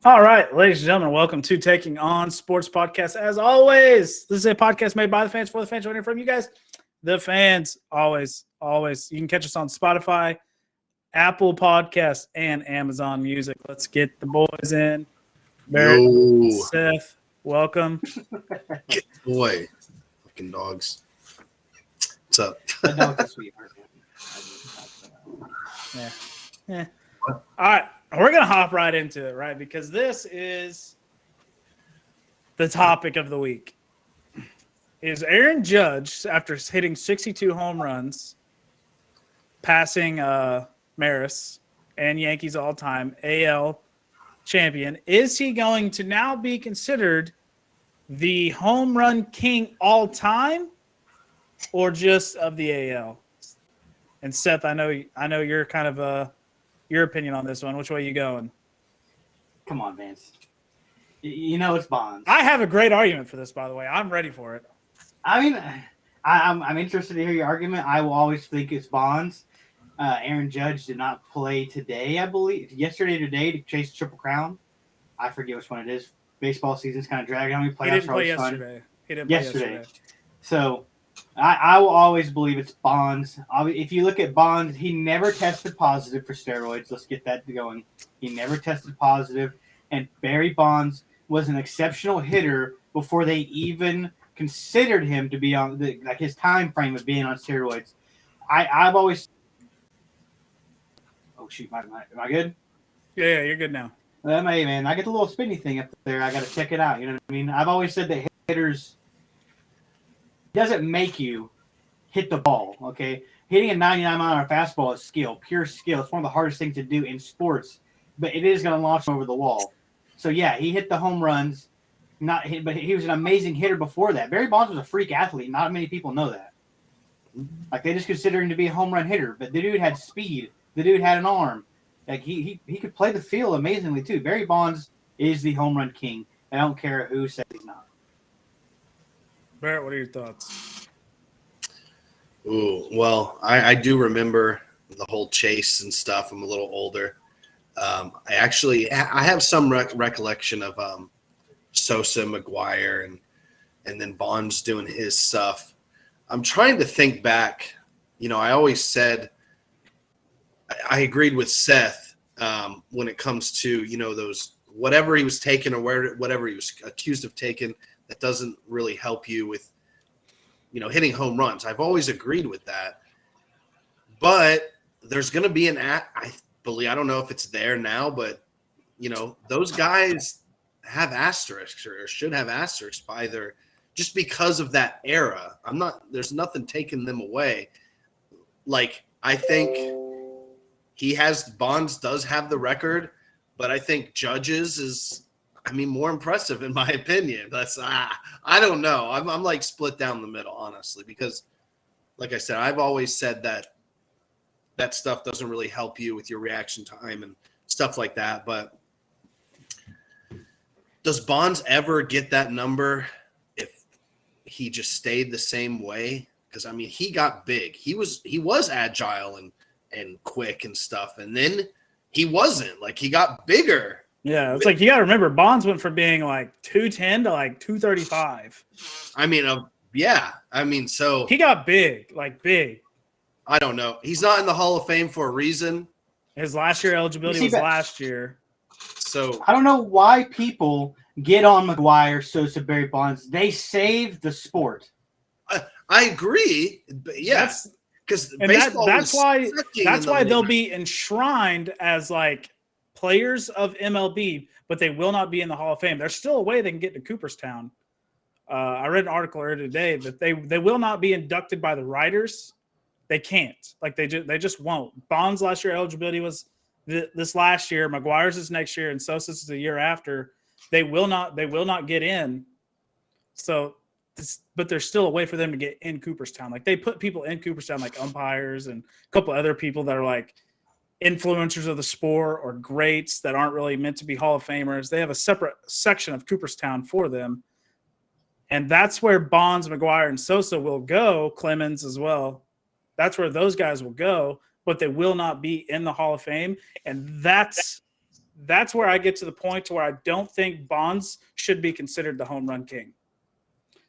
All right, ladies and gentlemen, welcome to Taking On Sports Podcast. As always, this is a podcast made by the fans for the fans. We're from you guys, the fans. Always. You can catch us on Spotify, Apple Podcasts, and Amazon Music. Let's get the boys in. Barrett, Seth, welcome. Boy, fucking dogs. What's up? The dog's a sweetheart. Yeah. All right. We're going to hop right into it, right? Because this is the topic of the week. Is Aaron Judge, after hitting 62 home runs, passing Maris and Yankees all-time AL champion, is he going to now be considered the home run king all-time or just of the AL? And Seth, I know you're kind of your opinion on this one. Which way you going? Come on, Vance. You know it's Bonds. I have a great argument for this, by the way. I'm ready for it. I mean, I'm interested to hear your argument. I will always think it's Bonds. Aaron Judge did not play today, I believe. Yesterday or today to chase the Triple Crown. I forget which one it is. Baseball season's kind of dragging on me. He didn't play yesterday. So I will always believe it's Bonds. If you look at Bonds, he never tested positive for steroids. Let's get that going. He never tested positive. And Barry Bonds was an exceptional hitter before they even considered him to be on his time frame of being on steroids. I've always. Oh shoot! Am I good? Yeah, you're good now. Man, I get the little spinny thing up there. I got to check it out. You know what I mean? I've always said that hitters doesn't make you hit the ball. Okay, hitting a 99-mile-an-hour fastball is skill, pure skill. It's one of the hardest things to do in sports, but it is going to launch over the wall. So yeah, he hit the home runs. But he was an amazing hitter before that. Barry Bonds was a freak athlete. Not many people know that. Like they just consider him to be a home run hitter, but the dude had speed. The dude had an arm. Like he could play the field amazingly too. Barry Bonds is the home run king. I don't care who says he's not. Barrett, what are your thoughts? Ooh, well, I do remember the whole chase and stuff. I'm a little older. I have some recollection of Sosa, McGuire, and then Bonds doing his stuff. I'm trying to think back. You know, I always said I agreed with Seth when it comes to, you know, those whatever he was taking or whatever he was accused of taking that doesn't really help you with, you know, hitting home runs. I've always agreed with that. But there's going to be I don't know if it's there now, but, you know, those guys have asterisks or should have asterisks by their just because of that era. There's nothing taking them away. Like, I think Bonds does have the record, but I think Judge's is, more impressive in my opinion. That's I don't know. I'm like split down the middle, honestly, because like I said, I've always said that stuff doesn't really help you with your reaction time and stuff like that. But does Bonds ever get that number if he just stayed the same way? Because he got big. He was agile and quick and stuff, and then he wasn't. Like, he got bigger. Yeah, it's like you got to remember, Bonds went from being like 210 to like 235. So he got big. I don't know. He's not in the Hall of Fame for a reason. His last year eligibility was last year. So I don't know why people get on McGuire, Sosa, Barry Bonds. They saved the sport. I agree, but yes, because that's why they'll be enshrined as like players of MLB, but they will not be in the Hall of Fame. There's still a way they can get to Cooperstown. I read an article earlier today that they will not be inducted by the writers. They can't. Like they just won't. Bonds' last year eligibility was this last year. McGuire's is next year, and Sosa's is the year after. They will not get in. So, but there's still a way for them to get in Cooperstown. Like they put people in Cooperstown, like umpires and a couple other people that are like influencers of the sport or greats that aren't really meant to be Hall of Famers. They have a separate section of Cooperstown for them. And that's where Bonds, McGuire, and Sosa will go, Clemens as well. That's where those guys will go, but they will not be in the Hall of Fame. And that's that's where I get to the point to where I don't think Bonds should be considered the home run king.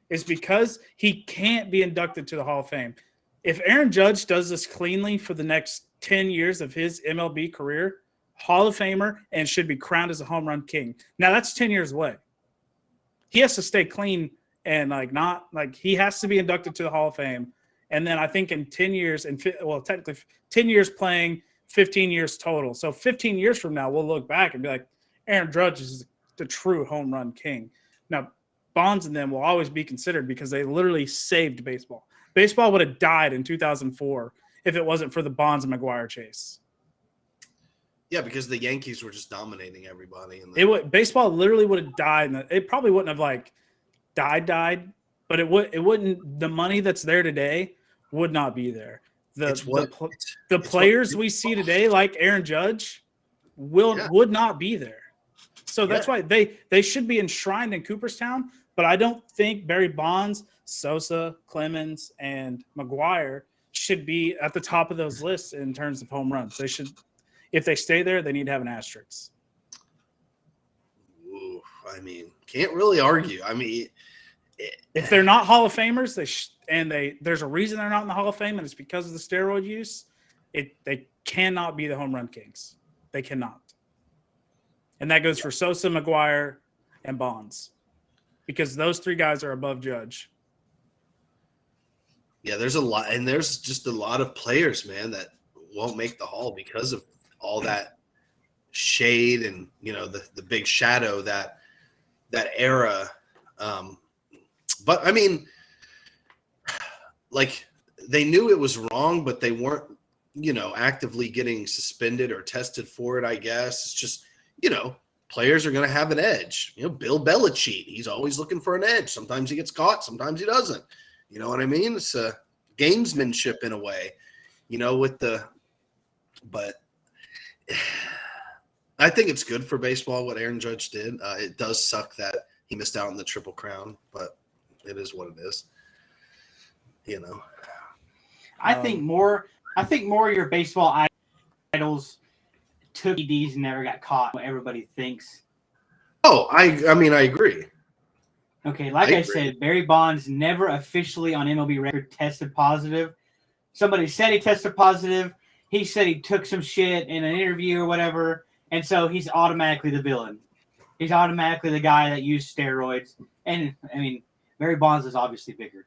Is because he can't be inducted to the Hall of Fame. If Aaron Judge does this cleanly for the next 10 years of his MLB career, Hall of Famer, and should be crowned as a home run king. Now that's 10 years away. He has to stay clean and he has to be inducted to the Hall of Fame. And then I think in 10 years, technically 10 years playing, 15 years total. So 15 years from now, we'll look back and be like, Aaron Judge is the true home run king. Now, Bonds and them will always be considered because they literally saved baseball. Baseball would have died in 2004 if it wasn't for the Bonds and McGwire chase. Yeah, because the Yankees were just dominating everybody. Baseball literally would have died. And it probably wouldn't have died, but it wouldn't. The money that's there today would not be there. The players we see today, like Aaron Judge, would not be there. So that's why they should be enshrined in Cooperstown. But I don't think Barry Bonds, Sosa, Clemens, and McGwire should be at the top of those lists in terms of home runs. They should, if they stay there, they need to have an asterisk. Ooh, can't really argue. If they're not Hall of Famers, there's a reason they're not in the Hall of Fame, and it's because of the steroid use. They cannot be the home run kings. They cannot. And that goes for Sosa, McGwire, and Bonds, because those three guys are above Judge. Yeah, there's a lot, and there's just a lot of players, man, that won't make the Hall because of all that shade and the big shadow that era. But they knew it was wrong, but they weren't, actively getting suspended or tested for it. I guess it's just. Players are going to have an edge. Bill Belichick, he's always looking for an edge. Sometimes he gets caught, sometimes he doesn't. You know what I mean? It's a gamesmanship in a way, but I think it's good for baseball what Aaron Judge did. It does suck that he missed out on the Triple Crown, but it is what it is. I think more of your baseball idols took EDs and never got caught. What everybody thinks. Oh, I agree. Okay, like I said, Barry Bonds never officially on MLB record tested positive. Somebody said he tested positive. He said he took some shit in an interview or whatever, and so he's automatically the villain. He's automatically the guy that used steroids. And Barry Bonds is obviously bigger,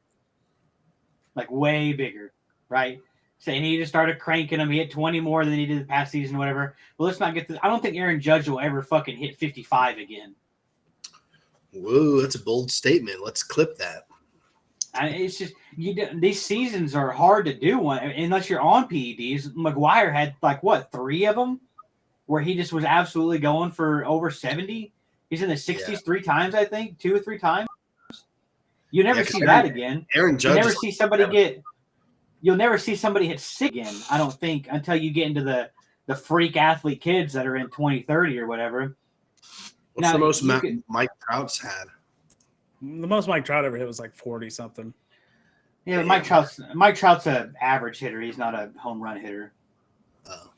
way bigger, right? Saying he just started cranking him. He hit 20 more than he did the past season, or whatever. Well, let's not get to. I don't think Aaron Judge will ever fucking hit 55 again. Whoa, that's a bold statement. Let's clip that. It's just these seasons are hard to do unless you're on PEDs. McGwire had 3 of them where he just was absolutely going for over 70. He's in the 60s 3 times, I think, 2 or 3 times. You never see that again. Aaron Judge. You never see somebody get. You'll never see somebody hit 6 again, I don't think, until you get into the freak athlete kids that are in 2030 or whatever. What's the most Mike Trout's had? The most Mike Trout ever hit was 40 something. Yeah, Mike Trout's an average hitter. He's not a home run hitter. Oh.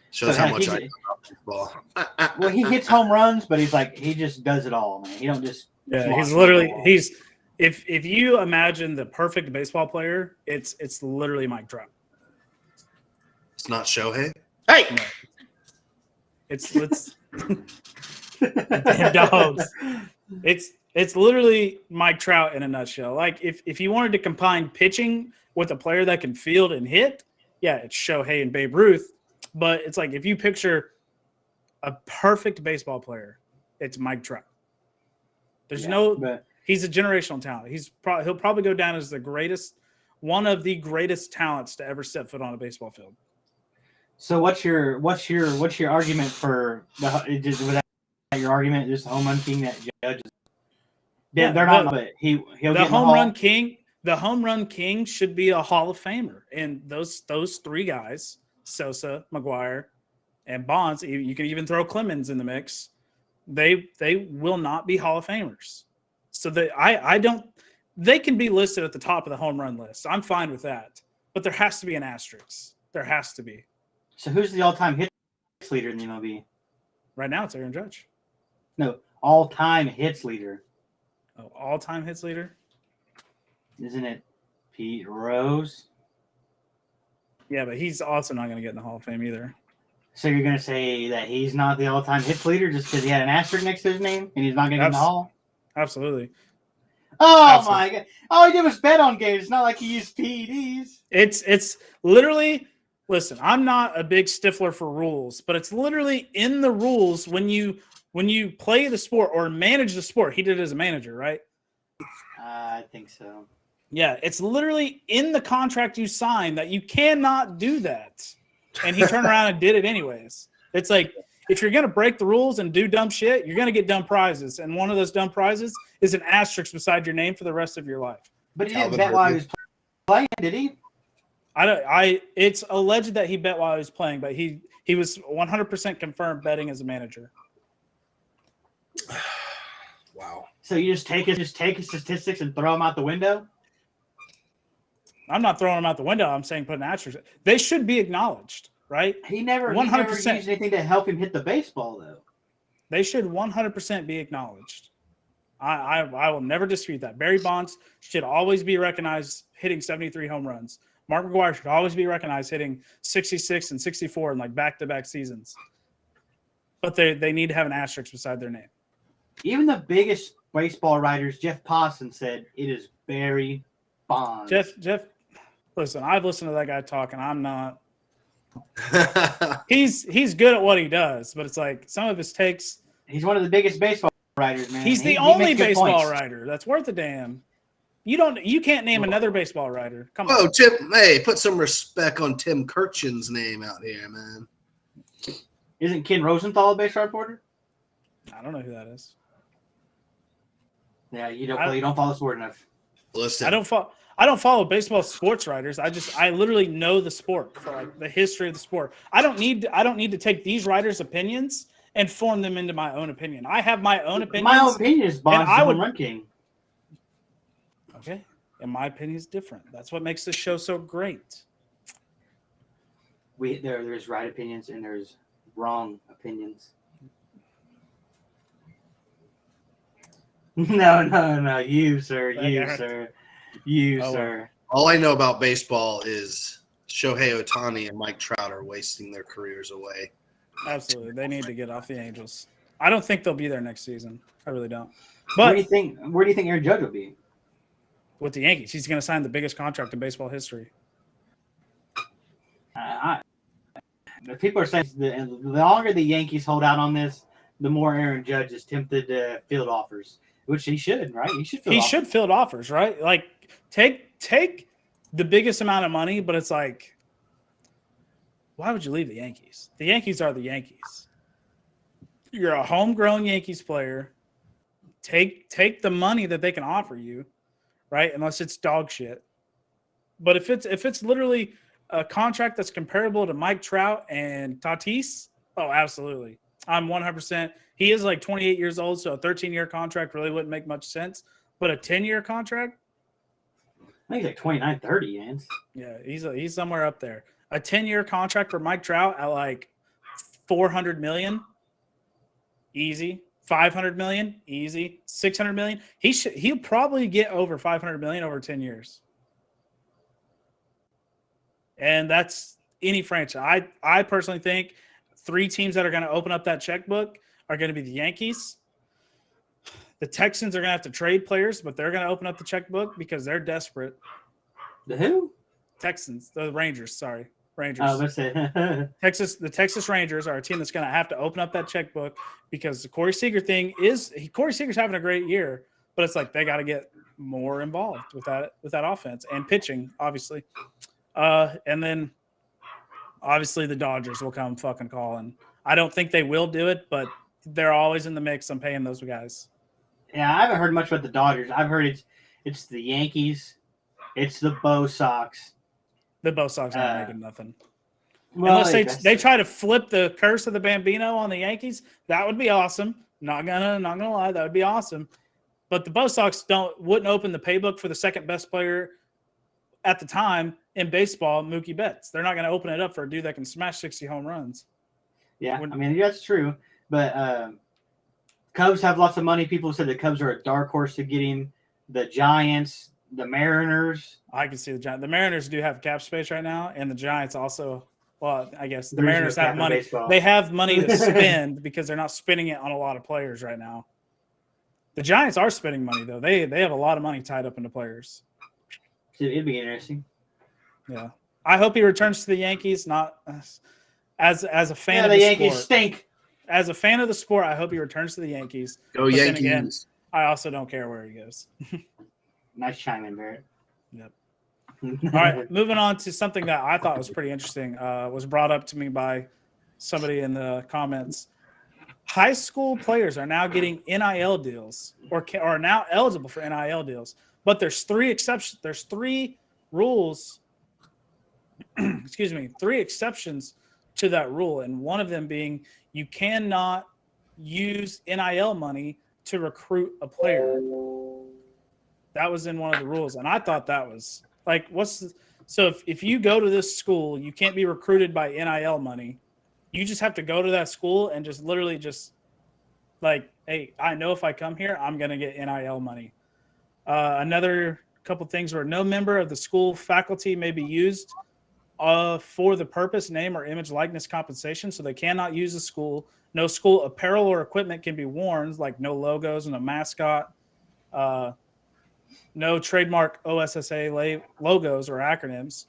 Shows how much I know about baseball. Well, he hits home runs, but he just does it all, man. He don't just. Yeah, If you imagine the perfect baseball player, it's literally Mike Trout. It's not Shohei? Hey! No. It's damn dogs. It's literally Mike Trout in a nutshell. If you wanted to combine pitching with a player that can field and hit, yeah, it's Shohei and Babe Ruth. But it's if you picture a perfect baseball player, it's Mike Trout. He's a generational talent. He'll probably go down as one of the greatest talents to ever step foot on a baseball field. So what's your argument for your argument? Just home run king that Judge is. They're not, but he'll get the home run king. The home run king should be a Hall of Famer, and those 3 guys, Sosa, McGwire, and Bonds. You can even throw Clemens in the mix. They will not be Hall of Famers. So they can be listed at the top of the home run list. I'm fine with that. But there has to be an asterisk. There has to be. So who's the all-time hits leader in the MLB? Right now, it's Aaron Judge. No, all-time hits leader. Oh, all-time hits leader? Isn't it Pete Rose? Yeah, but he's also not going to get in the Hall of Fame either. So you're going to say that he's not the all-time hits leader just because he had an asterisk next to his name and he's not going to get in the Hall? Absolutely. Oh, my God. All he did was bet on games. It's not like he used PEDs. It's literally, listen, I'm not a big stickler for rules, but it's literally in the rules when you play the sport or manage the sport. He did it as a manager, right? I think so. Yeah, it's literally in the contract you sign that you cannot do that. And he turned around and did it anyways. It's like, if you're going to break the rules and do dumb shit, you're going to get dumb prizes. And one of those dumb prizes is an asterisk beside your name for the rest of your life. But he didn't bet while he was playing, did he? It's alleged that he bet while he was playing, but he was 100% confirmed betting as a manager. Wow. So you just take his statistics and throw them out the window? I'm not throwing them out the window. I'm saying put an asterisk. They should be acknowledged, right? He never 100%. used anything to help him hit the baseball, though. They should 100% be acknowledged. I will never dispute that. Barry Bonds should always be recognized hitting 73 home runs. Mark McGwire should always be recognized hitting 66 and 64 in like back-to-back seasons. But they need to have an asterisk beside their name. Even the biggest baseball writers, Jeff Posson, said it is Barry Bonds. Jeff, listen, I've listened to that guy talk, and I'm not. He's good at what he does, but it's like some of his takes. He's one of the biggest baseball writers, man. He's the only baseball writer that's worth a damn. You can't name another baseball writer. Come on. Oh, Tim, hey, put some respect on Tim Kirchin's name out here, man. Isn't Ken Rosenthal a baseball reporter? I don't know who that is. Yeah, you don't follow sport enough. Listen, I don't follow baseball sports writers. I literally know the sport for like the history of the sport. I don't need to take these writers' opinions and form them into my own opinion. I have my own opinion. My own opinion is Bonds is the home run king. Okay, and my opinion is different. That's what makes this show so great. There's right opinions and there's wrong opinions. No, you, sir. All I know about baseball is Shohei Ohtani and Mike Trout are wasting their careers away. Absolutely. They need to get off the Angels. I don't think they'll be there next season. I really don't. But But where do you think Aaron Judge will be? with the Yankees, he's going to sign the biggest contract in baseball history. People are saying the longer the Yankees hold out on this, the more Aaron Judge is tempted to field offers, which he should, right? He should field offers, right? Like take the biggest amount of money, but it's like, why would you leave the Yankees? The Yankees are the Yankees. You're a homegrown Yankees player. Take the money that they can offer you, right? Unless it's dog shit. But if it's literally a contract that's comparable to Mike Trout and Tatis, oh, absolutely. I'm 100%. He is like 28 years old, so a 13-year contract really wouldn't make much sense. But a 10-year contract? I think he's like 29, 30, Yance. Yeah, he's somewhere up there. A 10-year contract for Mike Trout at like $400 million, easy. $500 million, easy. $600 million. He'll probably get over $500 million over 10 years. And that's any franchise. I personally think 3 teams that are going to open up that checkbook are going to be the Yankees. The Texans are going to have to trade players, but they're going to open up the checkbook because they're desperate. The who? Texans. The Rangers, sorry. Rangers. Oh, let's say The Texas Rangers are a team that's going to have to open up that checkbook because the Corey Seager thing Corey Seager's having a great year, but it's like they got to get more involved with that offense and pitching, obviously. And then obviously the Dodgers will come fucking calling. I don't think they will do it, but they're always in the mix. I'm paying those guys. Yeah, I haven't heard much about the Dodgers. I've heard it's the Yankees, it's the Bo Sox. The Bo Sox aren't making nothing. Well, unless they try to flip the curse of the Bambino on the Yankees, that would be awesome. Not gonna lie, that would be awesome. But the Bo Sox wouldn't open the paybook for the second best player at the time in baseball, Mookie Betts. They're not going to open it up for a dude that can smash 60 home runs. Yeah, I mean, that's true. But Cubs have lots of money. People said the Cubs are a dark horse to getting the Giants, the Mariners. I can see the Giants. The Mariners do have cap space right now, and the Giants also. Well, I guess the Mariners have money. Baseball. They have money to spend because they're not spending it on a lot of players right now. The Giants are spending money though. They have a lot of money tied up into players. It'd be interesting. Yeah, I hope he returns to the Yankees. Not as a fan of the the Yankees sport. stink. As a fan of the sport, I hope he returns to the Yankees. Go But Yankees. then again, I also don't care where he goes. Nice chime in, Barrett. Yep. All right, moving on to something that I thought was pretty interesting. Was brought up to me by somebody in the comments. High school players are now getting NIL deals or are now eligible for NIL deals. But there's 3 exceptions. There's 3 rules. Excuse me, 3 exceptions to that rule, and one of them being you cannot use NIL money to recruit a player. That was in one of the rules, and I thought that was like, so if you go to this school, you can't be recruited by NIL money. You just have to go to that school and just literally just like, hey, I know if I come here, I'm going to get NIL money. Another couple things were no member of the school faculty may be used for the purpose, name, or image likeness compensation. So they cannot use the school. No school apparel or equipment can be worn, like no logos and a mascot. No trademark OSSA logos or acronyms,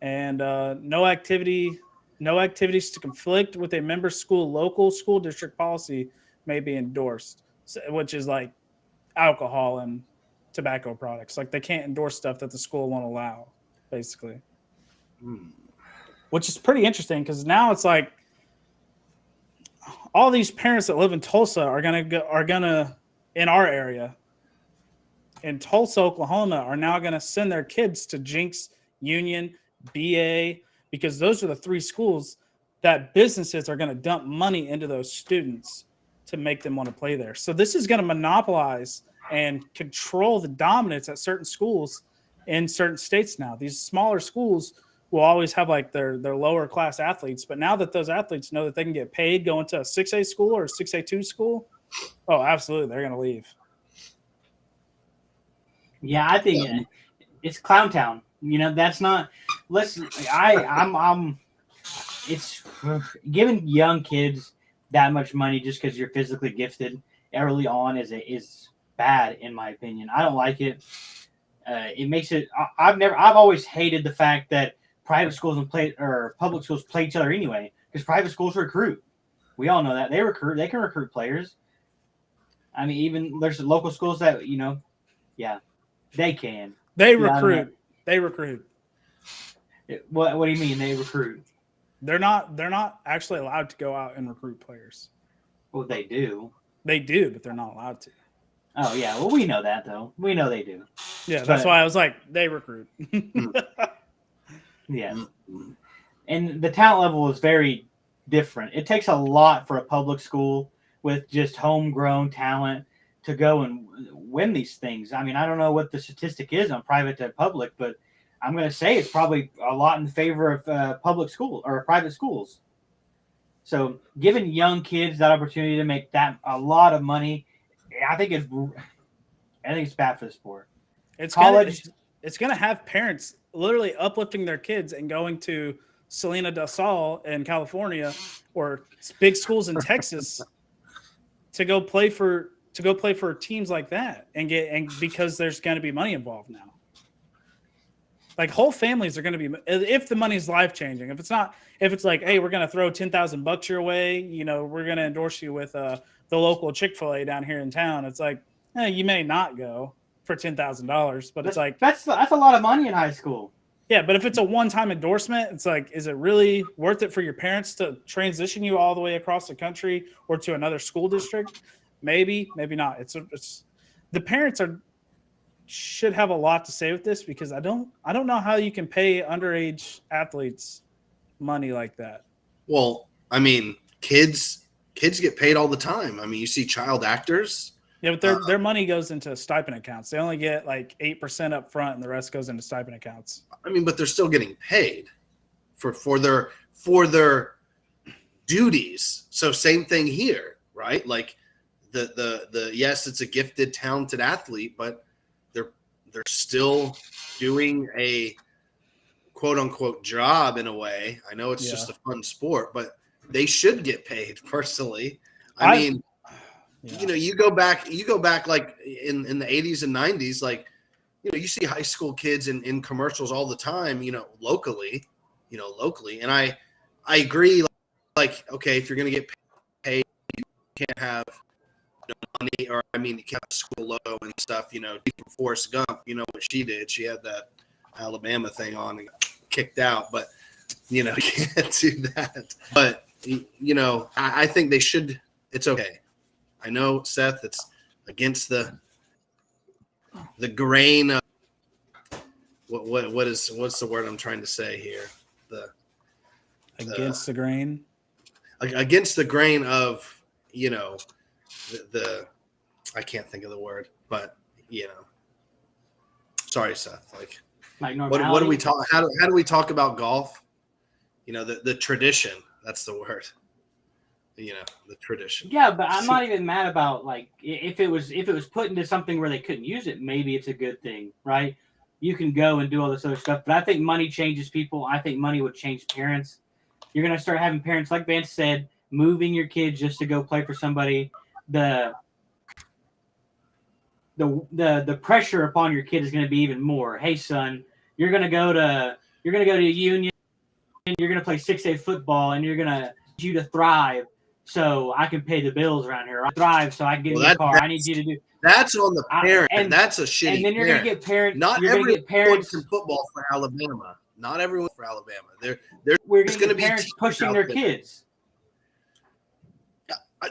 and no activities to conflict with a member school local school district policy may be endorsed, which is like alcohol and tobacco products. Like they can't endorse stuff that the school won't allow, basically. Which is pretty interesting because now it's like all these parents that live in Tulsa are gonna in our area. In Tulsa, Oklahoma, are now going to send their kids to Jinx, Union, BA, because those are the 3 schools that businesses are going to dump money into those students to make them want to play there. So this is going to monopolize and control the dominance at certain schools in certain states now. These smaller schools will always have like their lower class athletes, but now that those athletes know that they can get paid going to a 6A school or a 6A2 school, oh, absolutely, they're going to leave. Yeah, I think it's Clown Town. You know, that's not. Listen, I'm. It's giving young kids that much money just because you're physically gifted early on is bad in my opinion. I don't like it. It makes it. I've always hated the fact that private schools or public schools play each other anyway because private schools recruit. We all know that they recruit. They can recruit players. I mean, even there's local schools that yeah. They can. They recruit. They recruit. What do you mean they recruit? They're not actually allowed to go out and recruit players. Well, they do. They do, but they're not allowed to. Oh yeah, well we know that though. We know they do. Yeah, that's why I was like, they recruit. Yeah. And the talent level is very different. It takes a lot for a public school with just homegrown talent to go and win these things. I mean, I don't know what the statistic is on private to public, but I'm going to say it's probably a lot in favor of public school or private schools. So giving young kids that opportunity to make that a lot of money, I think it's bad for the sport. It's going to have parents literally uplifting their kids and going to Salina del Sol in California or big schools in Texas to go play for teams like that and because there's going to be money involved now. Like whole families are going to be, if the money's life changing. If it's like, hey, we're going to throw $10,000 your way, we're going to endorse you with the local Chick-fil-A down here in town. It's like, you may not go for $10,000, but it's like that's a lot of money in high school. Yeah, but if it's a one-time endorsement, it's like, is it really worth it for your parents to transition you all the way across the country or to another school district? Maybe, maybe not. It's the parents should have a lot to say with this because I don't know how you can pay underage athletes money like that. Well, I mean, kids get paid all the time. I mean, you see child actors. Yeah, but their money goes into stipend accounts. They only get like 8% up front, and the rest goes into stipend accounts. I mean, but they're still getting paid for their duties. So same thing here, right? Like the yes, it's a gifted, talented athlete, but they're still doing a quote unquote job in a way. I know it's just a fun sport, but they should get paid personally. I mean, you go back like in the 80s and 90s, like, you see high school kids in commercials all the time, locally. And I agree. Like, okay, if you're going to get paid, you can't have money, or you can't have school logo and stuff. From Forrest Gump, what she did. She had that Alabama thing on and got kicked out, but you can't do that. But I think they should. It's okay. I know, Seth, it's against the grain of what's the word I'm trying to say here? Against the grain. Against the grain of the I can't think of the word, but sorry, Seth. Like what do we talk? How do we talk about golf? The tradition. That's the word. The tradition. Yeah, but I'm not even mad about if it was put into something where they couldn't use it, maybe it's a good thing, right? You can go and do all this other stuff, but I think money changes people. I think money would change parents. You're gonna start having parents, like Vance said, moving your kids just to go play for somebody. The pressure upon your kid is gonna be even more. Hey, son, you're gonna go to Union, and you're gonna play 6A football, and you're gonna need you to thrive. So I can pay the bills around here. I thrive, so I can get in the car. I need you to do. That's on the parent, and that's a shitty. And then you're going to get parents. Not everyone can football for Alabama. Not everyone for Alabama. We're going to be parents pushing their kids.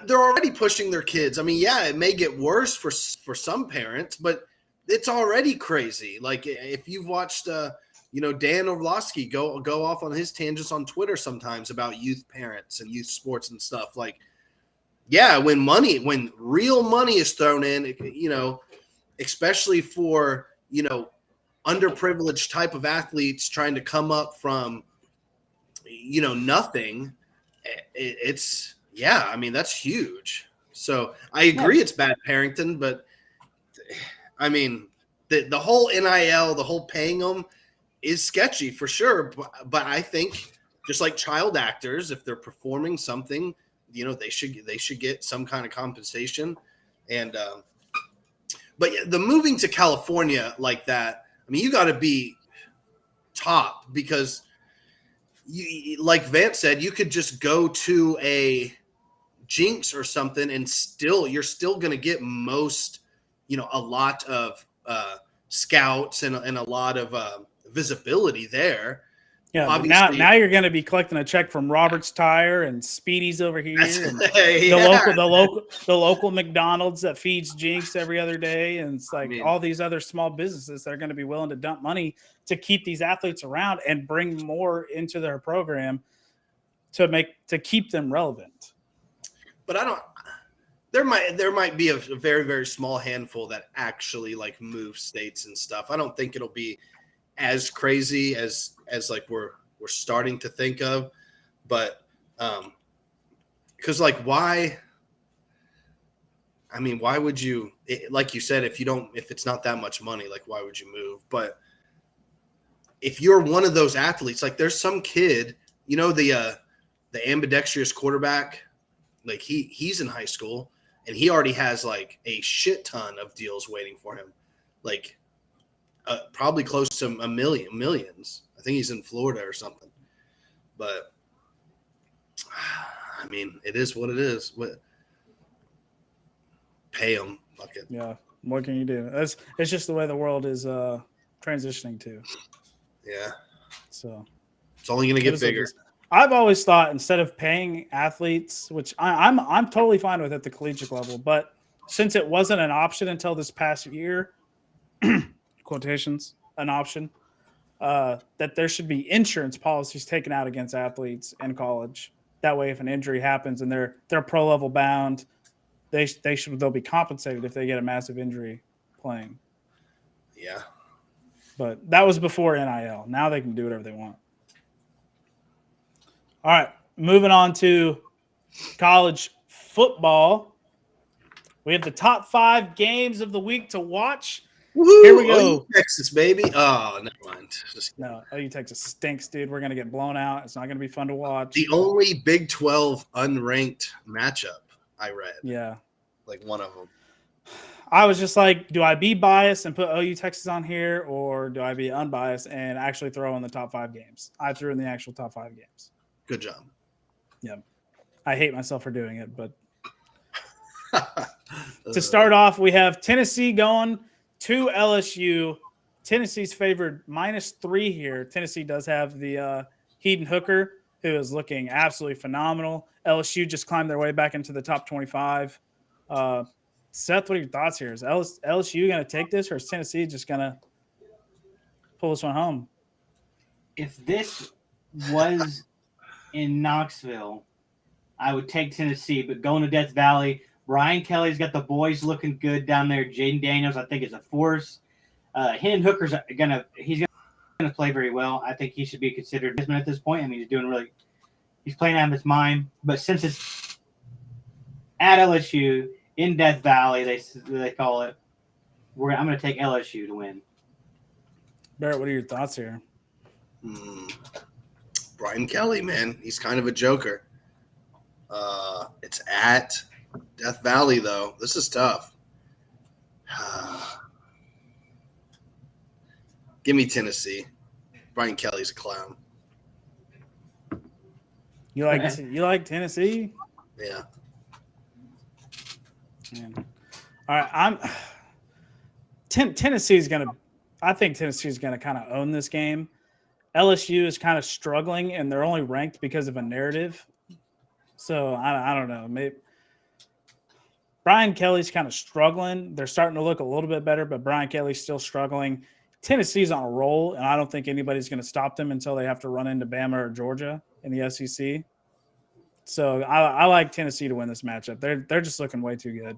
They're already pushing their kids. I mean, yeah, it may get worse for some parents, but it's already crazy. Like if you've watched, Dan Orlovsky go off on his tangents on Twitter sometimes about youth parents and youth sports and stuff. Like, yeah, when real money is thrown in, especially for, underprivileged type of athletes trying to come up from, nothing, it's, yeah, I mean, that's huge. So I agree it's bad parenting, but I mean, the whole NIL, the whole paying them is sketchy for sure. But I think just like child actors, if they're performing something, they should get some kind of compensation. And but the moving to California like that, I mean, you got to be top, because you, like Vance said, you could just go to a Jinx or something and you're still going to get most, a lot of scouts and a lot of visibility there. Yeah, now you're going to be collecting a check from Robert's Tire and Speedy's over here, and the local McDonald's that feeds Jinx every other day, and it's like all these other small businesses that are going to be willing to dump money to keep these athletes around and bring more into their program to keep them relevant. But there might be a very, very small handful that actually move states and stuff. I don't think it'll be as crazy as we're starting to think of, but because why? I mean, why would you? Like you said, if it's not that much money, why would you move? But if you're one of those athletes, there's some kid, the ambidextrous quarterback, he's in high school and he already has a shit ton of deals waiting for him, probably close to millions. I think he's in Florida or something. But I mean, it is what it is. Pay him. Fuck it. Yeah. What can you do? It's just the way the world is transitioning to. Yeah. So it's only going to get bigger. I've always thought, instead of paying athletes, which I'm totally fine with at the collegiate level, but since it wasn't an option until this past year, quotations, an option, that there should be insurance policies taken out against athletes in college. That way, if an injury happens and they're pro level bound, they'll be compensated if they get a massive injury playing. Yeah. But that was before NIL. Now they can do whatever they want. All right, moving on to college football. We have the top 5 games of the week to watch. Woo-hoo! Here we go. OU Texas, baby. Oh, never mind. No, OU Texas stinks, dude. We're going to get blown out. It's not going to be fun to watch. The only Big 12 unranked matchup I read. Yeah. Like one of them. I was just like, do I be biased and put OU Texas on here, or do I be unbiased and actually throw in the top 5 games? I threw in the actual top 5 games. Good job. Yeah. I hate myself for doing it, but to start off, we have Tennessee going to LSU. Tennessee's favored -3 here. Tennessee does have the Heaton Hooker, who is looking absolutely phenomenal. LSU just climbed their way back into the top 25. Seth, what are your thoughts here? Is LSU going to take this, or is Tennessee just going to pull this one home? If this was in Knoxville, I would take Tennessee, but going to Death Valley, Brian Kelly's got the boys looking good down there. Jaden Daniels, I think, is a force. Hendon Hooker's he's gonna play very well. I think he should be considered at this point. I mean, he's playing out of his mind. But since it's at LSU in Death Valley, they call it, I'm going to take LSU to win. Barrett, what are your thoughts here? Brian Kelly, man, he's kind of a joker. It's at Death Valley, though. This is tough. Give me Tennessee. Brian Kelly's a clown. You like Tennessee? Yeah. Man. All right, Tennessee's gonna. I think Tennessee's gonna kind of own this game. LSU is kind of struggling, and they're only ranked because of a narrative. So I don't know. Maybe Brian Kelly's kind of struggling. They're starting to look a little bit better, but Brian Kelly's still struggling. Tennessee's on a roll, and I don't think anybody's going to stop them until they have to run into Bama or Georgia in the SEC. So I like Tennessee to win this matchup. They're just looking way too good.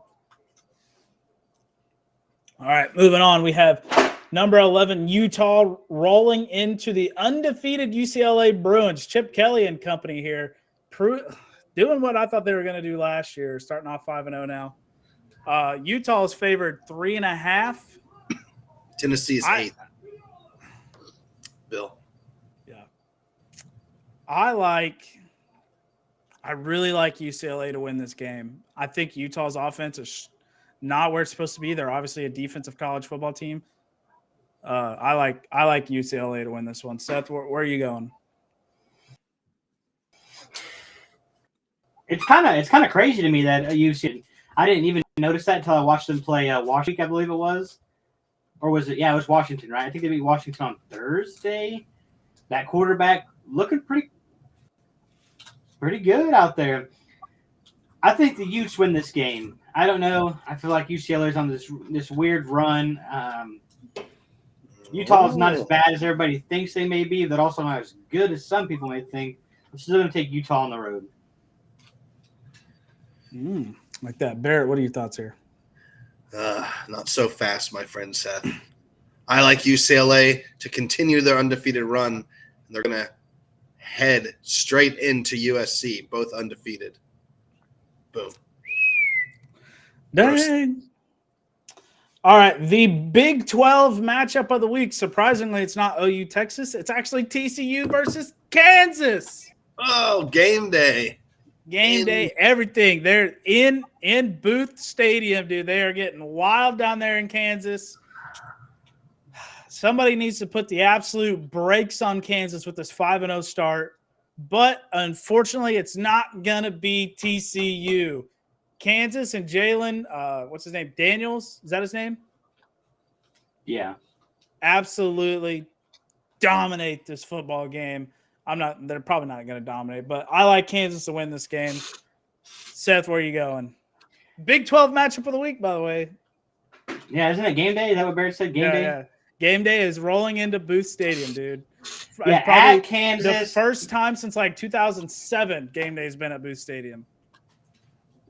All right, moving on. We have number 11 Utah rolling into the undefeated UCLA Bruins. Chip Kelly and company here, doing what I thought they were going to do last year, starting off 5-0 now. Utah is favored 3.5. Tennessee's 8th. Bill. Yeah. I really like UCLA to win this game. I think Utah's offense is not where it's supposed to be. They're obviously a defensive college football team. I like UCLA to win this one. Seth, where are you going? It's kind of crazy to me that UCLA. I didn't even notice that until I watched them play Washington, I believe it was. Or was it? Yeah, it was Washington, right? I think they beat Washington on Thursday. That quarterback looking pretty good out there. I think the Utes win this game. I don't know. I feel like UCLA is on this weird run. Utah is not as bad as everybody thinks they may be, but also not as good as some people may think. I'm still going to take Utah on the road. Like that. Barrett, what are your thoughts here? Not so fast, my friend Seth. I like UCLA to continue their undefeated run, and they're going to head straight into USC, both undefeated. Boom. Dang. All right, the Big 12 matchup of the week. Surprisingly, it's not OU Texas. It's actually TCU versus Kansas. Oh, game day. Game day, everything. They're in Booth Stadium, dude. They are getting wild down there in Kansas. Somebody needs to put the absolute brakes on Kansas with this 5-0 start. But unfortunately, it's not going to be TCU. Kansas and Jalen, what's his name? Daniels? Is that his name? Yeah. Absolutely dominate this football game. They're probably not going to dominate, but I like Kansas to win this game. Seth, where are you going? Big 12 matchup of the week, by the way. Yeah, isn't it game day? Is that what Barrett said? Game day? Yeah. Game day is rolling into Booth Stadium, dude. Yeah, probably at Kansas. The first time since like 2007 game day has been at Booth Stadium.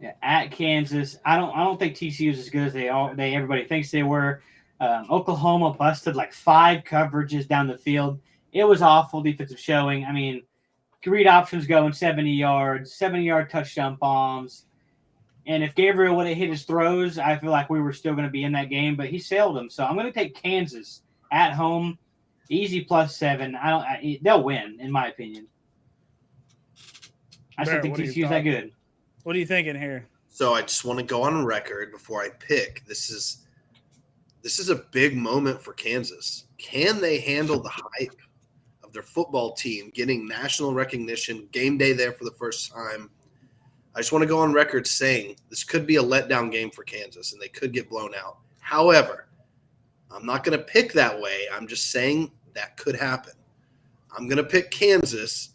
Yeah, at Kansas. I don't think TCU is as good as everybody thinks they were. Oklahoma busted like 5 coverages down the field. It was awful defensive showing. I mean, read options going 70 yards, 70-yard touchdown bombs. And if Gabriel would have hit his throws, I feel like we were still going to be in that game, but he sailed them. So I'm going to take Kansas at home, easy +7. They'll win, in my opinion. I still think TCU's that good. What are you thinking here? So I just want to go on record before I pick. This is a big moment for Kansas. Can they handle the hype of their football team getting national recognition, game day there for the first time? I just want to go on record saying this could be a letdown game for Kansas, and they could get blown out. However, I'm not going to pick that way. I'm just saying that could happen. I'm going to pick Kansas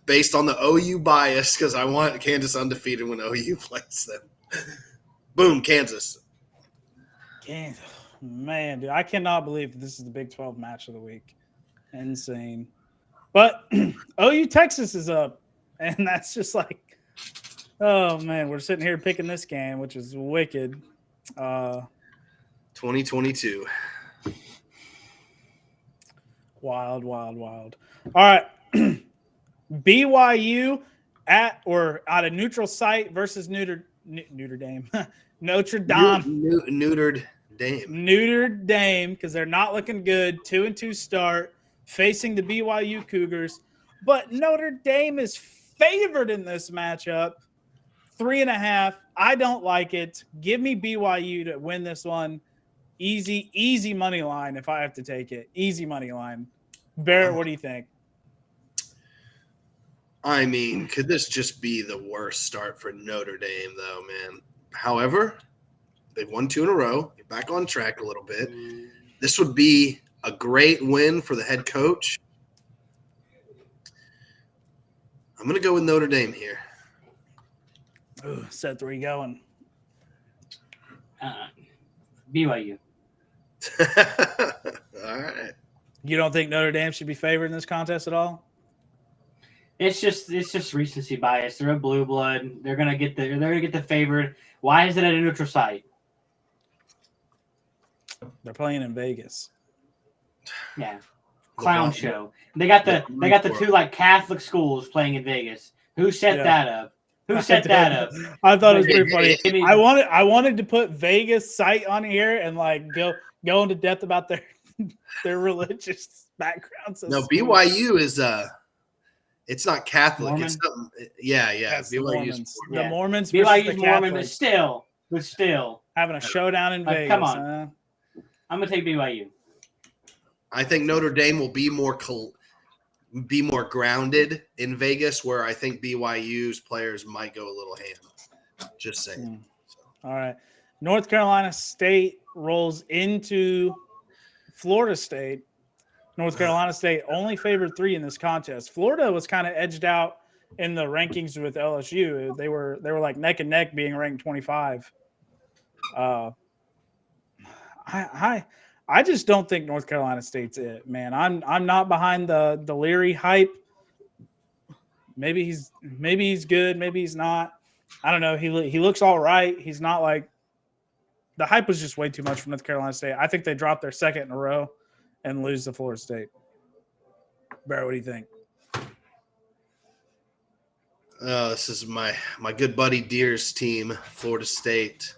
based on the OU bias because I want Kansas undefeated when OU plays them. Boom, Kansas. Kansas. Man, dude, I cannot believe this is the Big 12 match of the week. Insane. But OU Texas is up. And that's just like, oh, man, we're sitting here picking this game, which is wicked. 2022. Wild, wild, wild. All right. BYU at a neutral site versus Notre Dame. Notre Dame. Neutered Dame. Neutered Dame because they're not looking good. 2-2 start facing the BYU Cougars. But Notre Dame is favored in this matchup, 3.5. I don't like it. Give me BYU to win this one. Easy money line if I have to take it. Easy money line. Barrett, what do you think? I mean, could this just be the worst start for Notre Dame, though, man? However, they've won 2 in a row. They're back on track a little bit. This would be a great win for the head coach. I'm going to go with Notre Dame here. Ooh, Seth, where are you going? BYU. All right. You don't think Notre Dame should be favored in this contest at all? It's just recency bias. They're a blue blood. They're gonna get the favored. Why is it at a neutral site? They're playing in Vegas. Yeah, clown show. They got the two like Catholic schools playing in Vegas. Who set that up? Who set that up? I thought it was pretty funny. I wanted to put Vegas site on here and like go into depth about their religious backgrounds. No, BYU is it's not Catholic. Mormon? It's something. Yeah. Yes, BYU the is The Mormons. BYU's the Mormon, but Catholics. still Having a showdown in Vegas. Come on. I'm gonna take BYU. I think Notre Dame will be more grounded in Vegas, where I think BYU's players might go a little ham. Just saying. All right. North Carolina State rolls into Florida State. North Carolina State only favored 3 in this contest. Florida was kind of edged out in the rankings with LSU. They were like neck and neck, being ranked 25. I just don't think North Carolina State's it, man. I'm not behind the Leary hype. Maybe he's good, maybe he's not. I don't know. He looks all right. He's not like the hype was just way too much for North Carolina State. I think they dropped their second in a row and lose to Florida State. Barry, what do you think? This is my good buddy Deer's team, Florida State.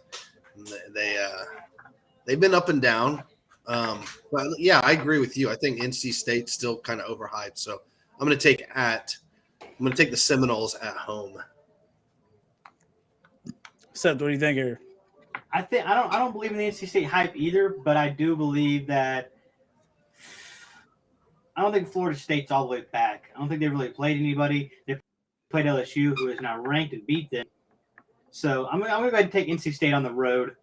They've been up and down. But yeah, I agree with you. I think NC State's still kind of overhyped. So I'm going to take the Seminoles at home. Seth, what do you think here? I don't believe in the NC State hype either, but I do believe that I don't think Florida State's all the way back. I don't think they really played anybody. They played LSU, who is now ranked, and beat them. So I'm going to go ahead and take NC State on the road.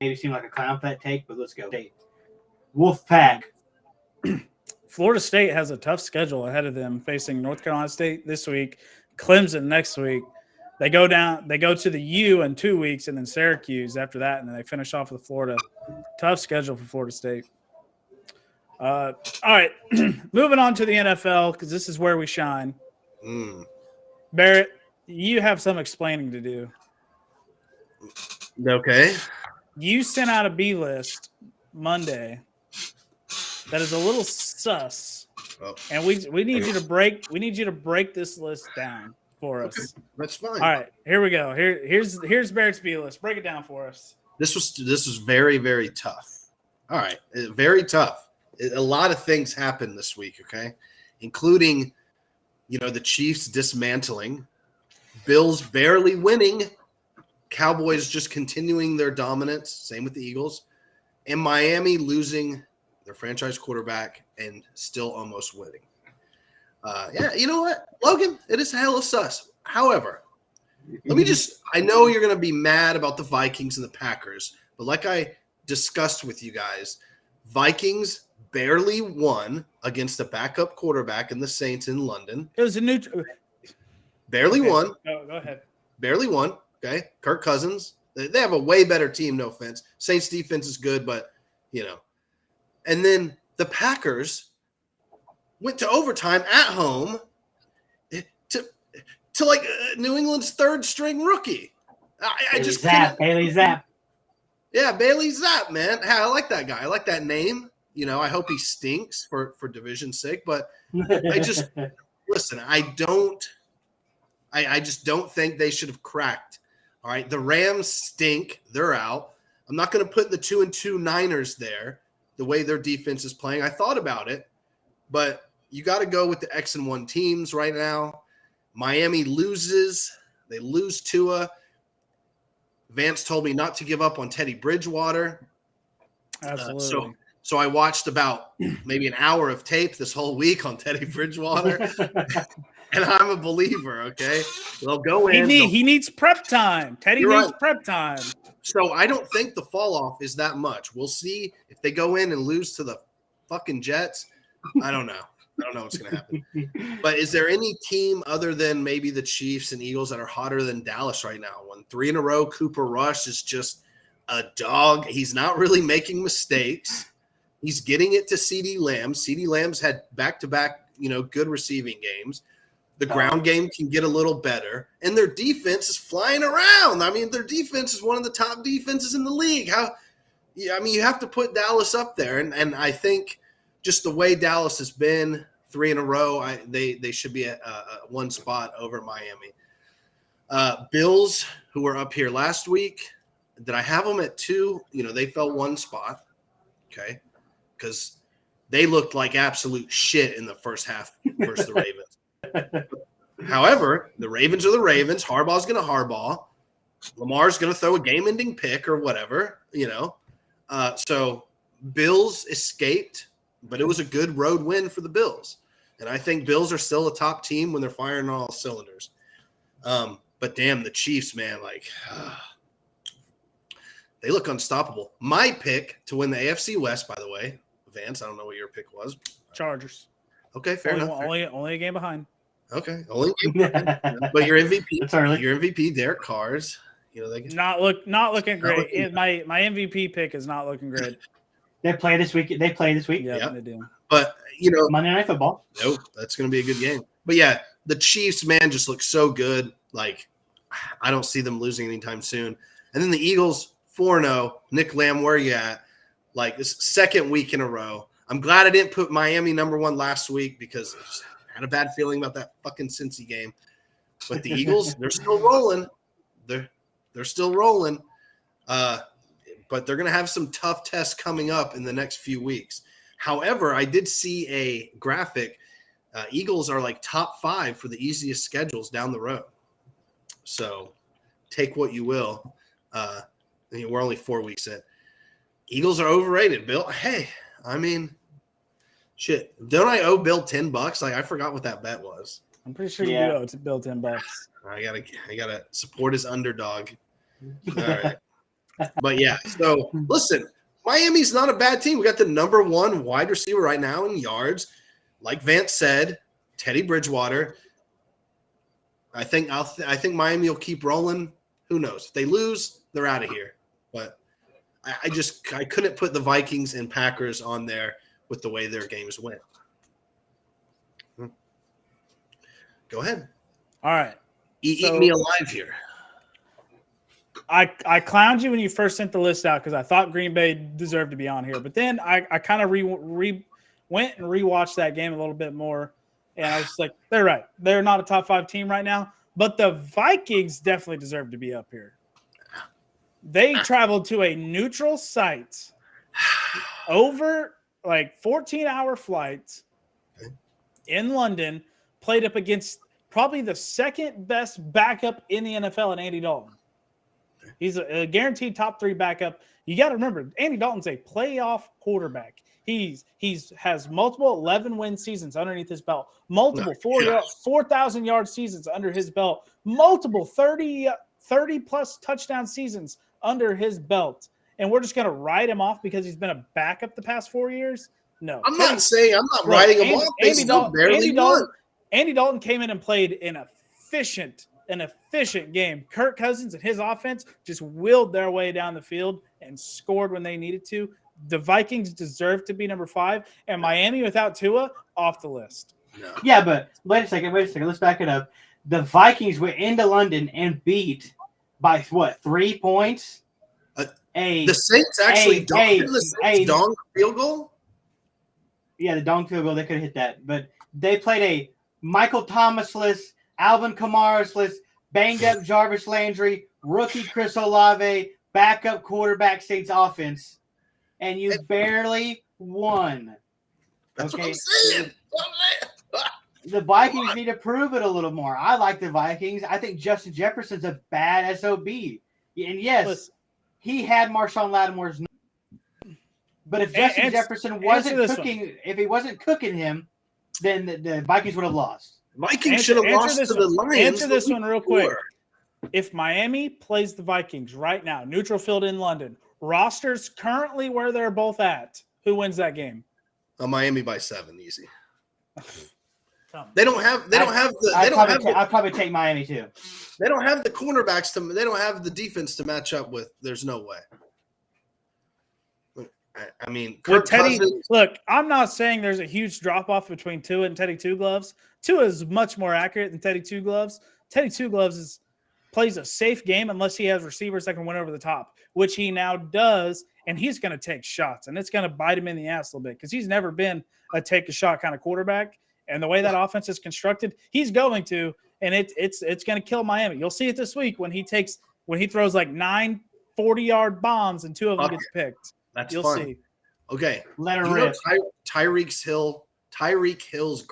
Maybe seem like a clown for that take, but let's go. Wolfpack. Florida State has a tough schedule ahead of them, facing North Carolina State this week, Clemson next week. They go to the U in 2 weeks, and then Syracuse after that, and then they finish off with Florida. Tough schedule for Florida State. All right, moving on to the NFL because this is where we shine. Barrett, you have some explaining to do. Okay. You sent out a B list Monday that is a little sus. Oh. And we need you to break this list down for us. That's fine. All right, here we go. Here's Barrett's B list. Break it down for us. This was very, very tough. All right, very tough. A lot of things happened this week, okay? Including, the Chiefs dismantling, Bills barely winning, Cowboys just continuing their dominance, same with the Eagles, and Miami losing their franchise quarterback and still almost winning. You know what, Logan? It is hella sus. However, I know you're going to be mad about the Vikings and the Packers, but like I discussed with you guys, Vikings barely won against a backup quarterback in the Saints in London. It was a new. Barely won. Go ahead. Barely won. Okay. Kirk Cousins. They have a way better team, no offense. Saints defense is good, but, And then the Packers went to overtime at home to like New England's third string rookie. Bailey Zapp. Yeah, Bailey Zapp, man. Hey, I like that guy. I like that name. I hope he stinks for division's sake, but I just listen, I just don't think they should have cracked. All right. The Rams stink. They're out. I'm not going to put the 2-2 Niners there the way their defense is playing. I thought about it, but you got to go with the X and 1 teams right now. Miami loses. They lose Tua. Vance told me not to give up on Teddy Bridgewater. Absolutely. So I watched about maybe an hour of tape this whole week on Teddy Bridgewater, and I'm a believer, okay? They'll go in. He needs prep time. Teddy needs prep time. So I don't think the fall off is that much. We'll see if they go in and lose to the fucking Jets. I don't know. I don't know what's going to happen. But is there any team other than maybe the Chiefs and Eagles that are hotter than Dallas right now? Won 3 in a row. Cooper Rush is just a dog. He's not really making mistakes. He's getting it to CeeDee Lamb. CeeDee Lamb's had back-to-back, good receiving games. The ground game can get a little better. And their defense is flying around. I mean, their defense is one of the top defenses in the league. You have to put Dallas up there. And I think just the way Dallas has been 3 in a row, they should be at one spot over Miami. Bills, who were up here last week, did I have them at 2? They fell one spot. Okay. Because they looked like absolute shit in the first half versus the Ravens. However, the Ravens are the Ravens. Harbaugh's going to Harbaugh. Lamar's going to throw a game-ending pick or whatever, So Bills escaped, but it was a good road win for the Bills. And I think Bills are still a top team when they're firing on all cylinders. But damn, the Chiefs, man, they look unstoppable. My pick to win the AFC West, by the way, Vance, I don't know what your pick was. Chargers. Okay, fair enough. Only a game behind. Okay, only a game behind. But your MVP, It's early. Your MVP, Derek Carr's. Not looking great. My MVP pick is not looking great. They play this week. Yeah, they do. But Monday Night Football. Nope, that's going to be a good game. But yeah, the Chiefs, man, just look so good. I don't see them losing anytime soon. And then the Eagles, 4-0. Nick Lamb, where are you at? This second week in a row. I'm glad I didn't put Miami number 1 last week because I just had a bad feeling about that fucking Cincy game. But the Eagles, they're still rolling. They're still rolling. But they're going to have some tough tests coming up in the next few weeks. However, I did see a graphic. Eagles are top 5 for the easiest schedules down the road. So take what you will. We're only 4 weeks in. Eagles are overrated, Bill. Hey, shit. Don't I owe Bill $10? I forgot what that bet was. I'm pretty sure you do owe Bill $10. I gotta support his underdog. All right. But yeah, so listen, Miami's not a bad team. We got the number 1 wide receiver right now in yards. Like Vance said, Teddy Bridgewater. I think Miami will keep rolling. Who knows? If they lose, they're out of here. But I couldn't put the Vikings and Packers on there with the way their games went. Go ahead. All right. Eat me alive here. I clowned you when you first sent the list out because I thought Green Bay deserved to be on here. But then I kind of went and rewatched that game a little bit more, and I was like, they're right. They're not a top 5 team right now, but the Vikings definitely deserve to be up here. They traveled to a neutral site over like 14-hour flights in London, played up against probably the second best backup in the NFL in Andy Dalton. He's a guaranteed top 3 backup. You got to remember, Andy Dalton's a playoff quarterback. He's has multiple 11-win seasons underneath his belt, multiple 4,000-yard seasons under his belt, multiple 30-plus touchdown seasons under his belt. And we're just going to write him off because he's been a backup the past 4 years? No. I'm not writing him off. Andy Dalton came in and played an efficient game. Kirk Cousins and his offense just willed their way down the field and scored when they needed to. The Vikings deserve to be number 5, and Miami without Tua off the list. No. Yeah, but wait a second. Let's back it up. The Vikings went into London and beat by what, 3 points? The Saints actually dong field goal. Yeah, the dong field goal. They could have hit that, but they played a Michael Thomas-less, Alvin Kamara-less, banged-up Jarvis Landry, rookie Chris Olave, backup quarterback Saints offense, and you barely won. That's what I'm saying. The Vikings need to prove it a little more. I like the Vikings. I think Justin Jefferson's a bad SOB. And yes, he had Marshawn Lattimore's number. But if Justin Jefferson wasn't cooking him, then the Vikings would have lost. Vikings should have lost to the Lions. Answer this one real quick. If Miami plays the Vikings right now, neutral field in London, rosters currently where they're both at, who wins that game? Miami by 7, easy. I'd probably take Miami too. They don't have the cornerbacks they don't have the defense to match up with. There's no way. I mean, look, I'm not saying there's a huge drop off between Tua and Teddy Two Gloves. Tua is much more accurate than Teddy Two Gloves. Teddy Two Gloves plays a safe game unless he has receivers that can win over the top, which he now does, and he's going to take shots, and it's going to bite him in the ass a little bit because he's never been a take a shot kind of quarterback. And the way that offense is constructed, he's going to, and it's going to kill Miami. You'll see it this week when he throws like 9 40-yard bombs and 2 of them gets picked. You'll see. Okay. Let her rip. Tyreek Hill's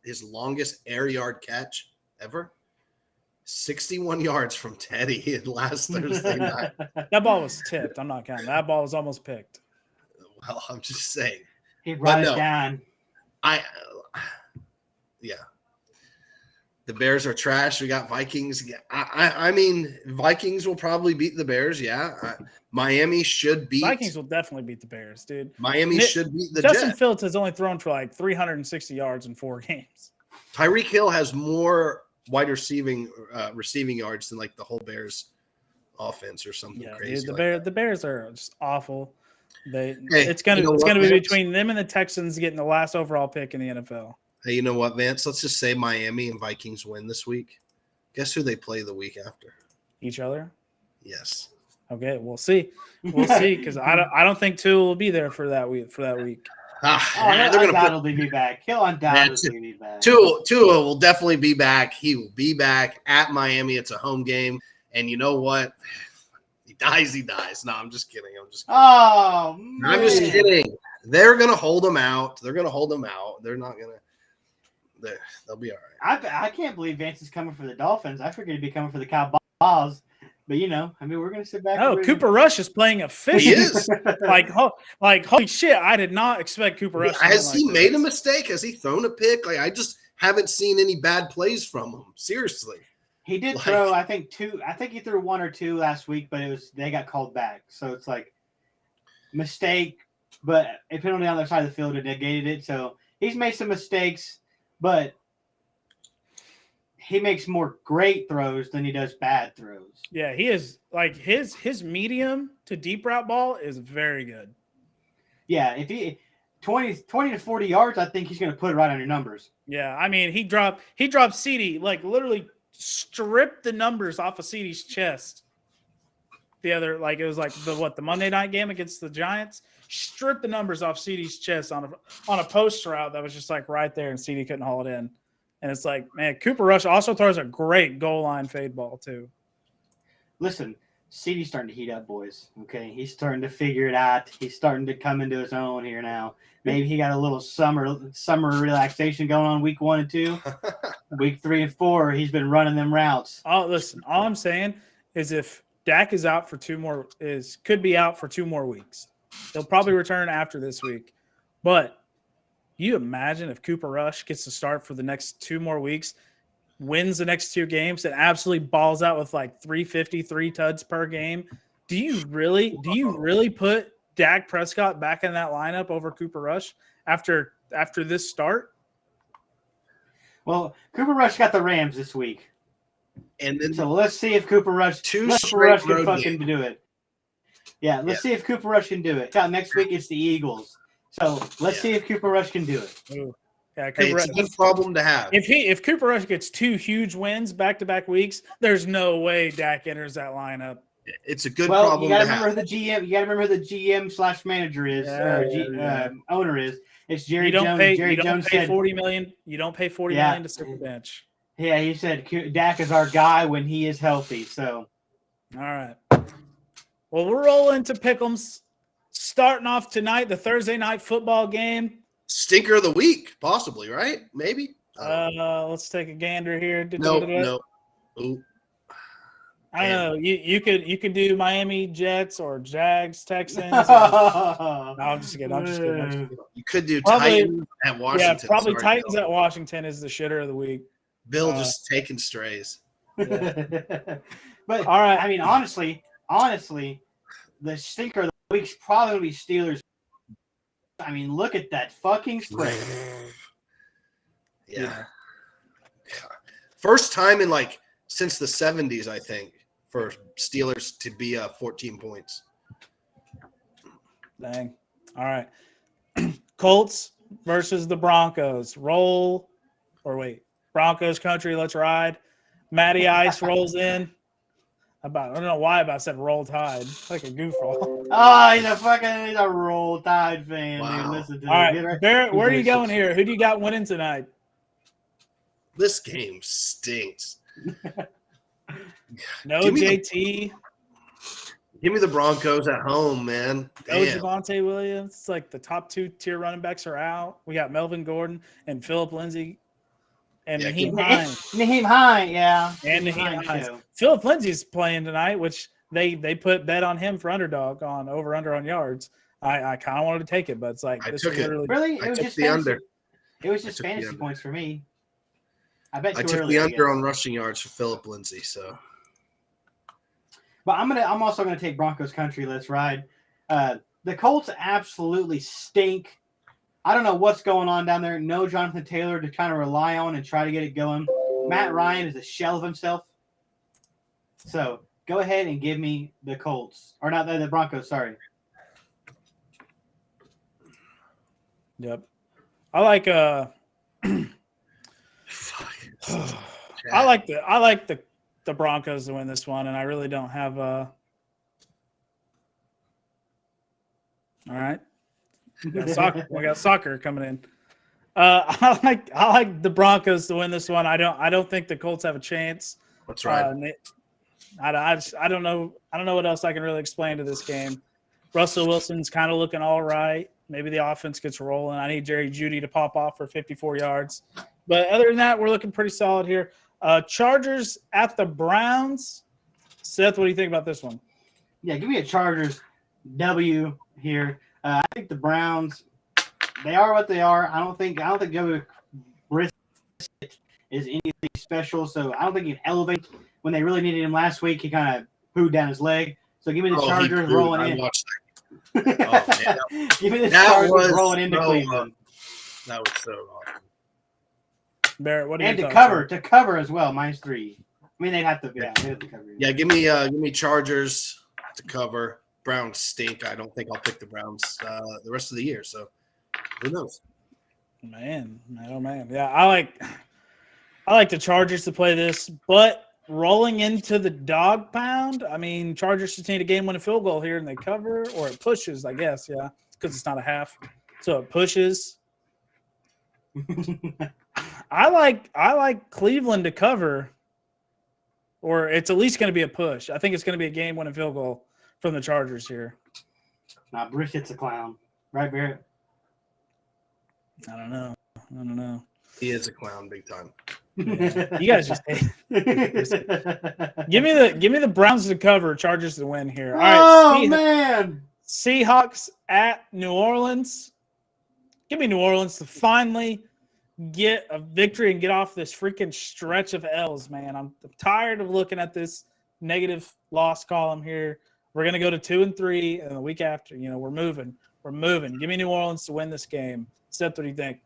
his longest air yard catch ever. 61 yards from Teddy last Thursday night. That ball was tipped. I'm not counting. That ball was almost picked. Well, I'm just saying. He brought it down. Yeah. The Bears are trash. We got Vikings. I mean, Vikings will probably beat the Bears. Yeah. Miami should beat. Vikings will definitely beat the Bears, dude. Miami should beat the Jets. Justin Fields has only thrown for like 360 yards in 4 games. Tyreek Hill has more wide receiving yards than like the whole Bears offense or something crazy. Dude, the Bears are just awful. It's gonna be between them and the Texans getting the last overall pick in the NFL. Hey, you know what, Vance? Let's just say Miami and Vikings win this week. Guess who they play the week after? Each other? Yes. Okay, we'll see. We'll see because I don't think Tua will be there for that week. He'll undoubtedly be back. He'll undoubtedly be back. Tua will definitely be back. He will be back at Miami. It's a home game, and you know what? He dies. No, I'm just kidding. Oh, man. I'm just kidding. They're gonna hold him out. They're not gonna. They'll be all right. I can't believe Vance is coming for the Dolphins. I figured he'd be coming for the Cowboys. But, we're going to sit back. Oh, Cooper Rush is playing efficient. He is. like, holy shit, I did not expect Cooper Rush. Has he made a mistake? Has he thrown a pick? Like, I just haven't seen any bad plays from him. Seriously. He did throw, I think, 2. I think he threw 1 or 2 last week, but they got called back. So it's like mistake, but a penalty on the other side of the field had negated it. So he's made some mistakes. But he makes more great throws than he does bad throws. Yeah, he is like his medium to deep route ball is very good. Yeah, if he 20 to 40 yards, I think he's going to put it right on your numbers. Yeah, I mean he dropped CD, like literally stripped the numbers off of CD's chest. It was like the Monday night game against the Giants. stripped the numbers off CD's chest on a post route that was just like right there, and CD couldn't haul it in. And it's like, man, Cooper Rush also throws a great goal line fade ball too. Listen, CD's starting to heat up, boys. Okay, he's starting to figure it out. He's starting to come into his own here now. Maybe he got a little summer relaxation going on week 1 and 2. Week 3 and 4, he's been running them routes. Oh, listen, all I'm saying is if Dak is out for could be out for 2 more weeks. He'll probably return after this week. But you imagine if Cooper Rush gets to start for the next 2 more weeks, wins the next 2 games, and absolutely balls out with like 350, 3 tuds per game. Do you really put Dak Prescott back in that lineup over Cooper Rush after this start? Well, Cooper Rush got the Rams this week. And then So let's see if Cooper Rush can fucking do it. Yeah, let's see if Cooper Rush can do it. Next week it's the Eagles. So let's see if Cooper Rush can do it. Ooh. Yeah, it's a good problem to have. If Cooper Rush gets 2 huge wins back-to-back weeks, there's no way Dak enters that lineup. It's a good problem to have. You got to remember who the GM / manager is, owner is. It's Jerry Jones. Jerry Jones said $40 million. You don't pay $40 million to sit the bench. Yeah, he said Dak is our guy when he is healthy. So, all right. Well, we're rolling to Pick'ems. Starting off tonight, the Thursday night football game. Stinker of the week, possibly, right? Maybe. Let's take a gander here. No. Ooh. I don't know. You could do Miami Jets or Jags Texans. No, I'm just kidding. You could do Titans at Washington. Yeah, probably Titans at Washington is the shitter of the week. Bill just taking strays. Yeah. But all right, I mean, honestly, the stinker of the week's probably gonna be Steelers. I mean, look at that fucking spread. Yeah. First time in since the 70s, I think, for Steelers to be 14 points. Dang. All right. Colts versus the Broncos. Broncos country, let's ride. Matty Ice rolls in. I don't know why I said roll tide. Like a goofball. Oh, he's a roll tide fan. Wow. Dude. Listen to all right, Barrett, where are you going here? Who do you got winning tonight? This game stinks. No JT. Give me the Broncos at home, man. No Javonte Williams. It's like the top 2 tier running backs are out. We got Melvin Gordon and Phillip Lindsay. And Naheem Hines. Naheem Hines, yeah. And Naheem Hines. Phillip Lindsay's playing tonight, which they put bet on him for underdog on over-under on yards. I kind of wanted to take it, but it's like this is literally. Really? It was just the under. It was just fantasy points for me. I bet I took the under on rushing yards for Phillip Lindsay, so. But I'm also gonna take Broncos country. Let's ride. The Colts absolutely stink. I don't know what's going on down there. No Jonathan Taylor to kind of rely on and try to get it going. Matt Ryan is a shell of himself. So go ahead and give me the Colts. Or not the Broncos, sorry. Yep. I like I like the Broncos to win this one, and I really don't have all right. We got soccer coming in. I like the Broncos to win this one. I don't think the Colts have a chance. That's right. I don't know what else I can really explain to this game. Russell Wilson's kind of looking all right. Maybe the offense gets rolling. I need Jerry Jeudy to pop off for 54 yards. But other than that, we're looking pretty solid here. Chargers at the Browns. Seth, what do you think about this one? Yeah, give me a Chargers W here. I think the Browns, they are what they are. I don't think Joey Brissett is anything special, so I don't think he can elevate. When they really needed him last week, he kind of pooed down his leg. So give me the Chargers rolling in. Give me the Chargers rolling into Cleveland. That was so awesome. Barrett, what do you think? And to cover as well, -3. I mean, they'd have to cover. Yeah, give me Chargers to cover. Browns stink. I don't think I'll pick the Browns the rest of the year. So who knows? Man. Yeah, I like the Chargers to play this, but rolling into the dog pound. I mean, Chargers just need a game-winning field goal here, and they cover, or it pushes, I guess. Yeah, because it's not a half, so it pushes. I like Cleveland to cover, or it's at least going to be a push. I think it's going to be a game-winning field goal from the Chargers here. Nah, Briskett's a clown, right, Barrett? I don't know. He is a clown, big time. Yeah. You guys just hate. Give me the Browns to cover, Chargers to win here. All right, man. Seahawks at New Orleans. Give me New Orleans to finally get a victory and get off this freaking stretch of L's, man. I'm tired of looking at this negative loss column here. We're going to go to 2-3, and the week after, we're moving. Give me New Orleans to win this game. Seth, what do you think?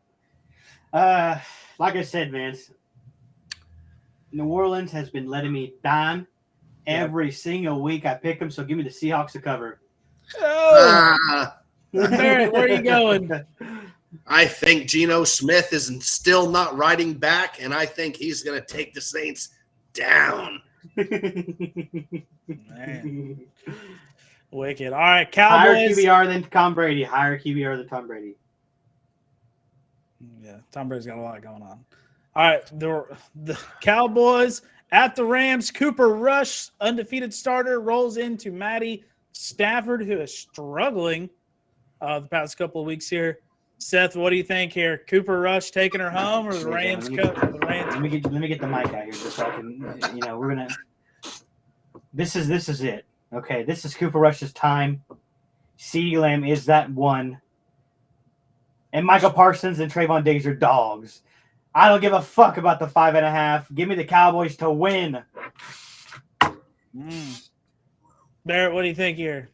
Like I said, Vince, New Orleans has been letting me down every single week I pick them, so give me the Seahawks to cover. Oh! Barrett, where are you going? I think Geno Smith is still not riding back, and I think he's going to take the Saints down. Man. Wicked. All right, Cowboys. Higher QBR than Tom Brady. Yeah, Tom Brady's got a lot going on. All right, the Cowboys at the Rams. Cooper Rush, undefeated starter, rolls into Matty Stafford, who is struggling the past couple of weeks here. Seth, what do you think here? Cooper Rush taking her home, or the Rams? Let me get the mic out here just so I can. We're gonna. This is it. Okay, this is Cooper Rush's time. CeeDee Lamb is that one. And Michael Parsons and Trayvon Diggs are dogs. I don't give a fuck about the 5.5. Give me the Cowboys to win. Barrett, what do you think here?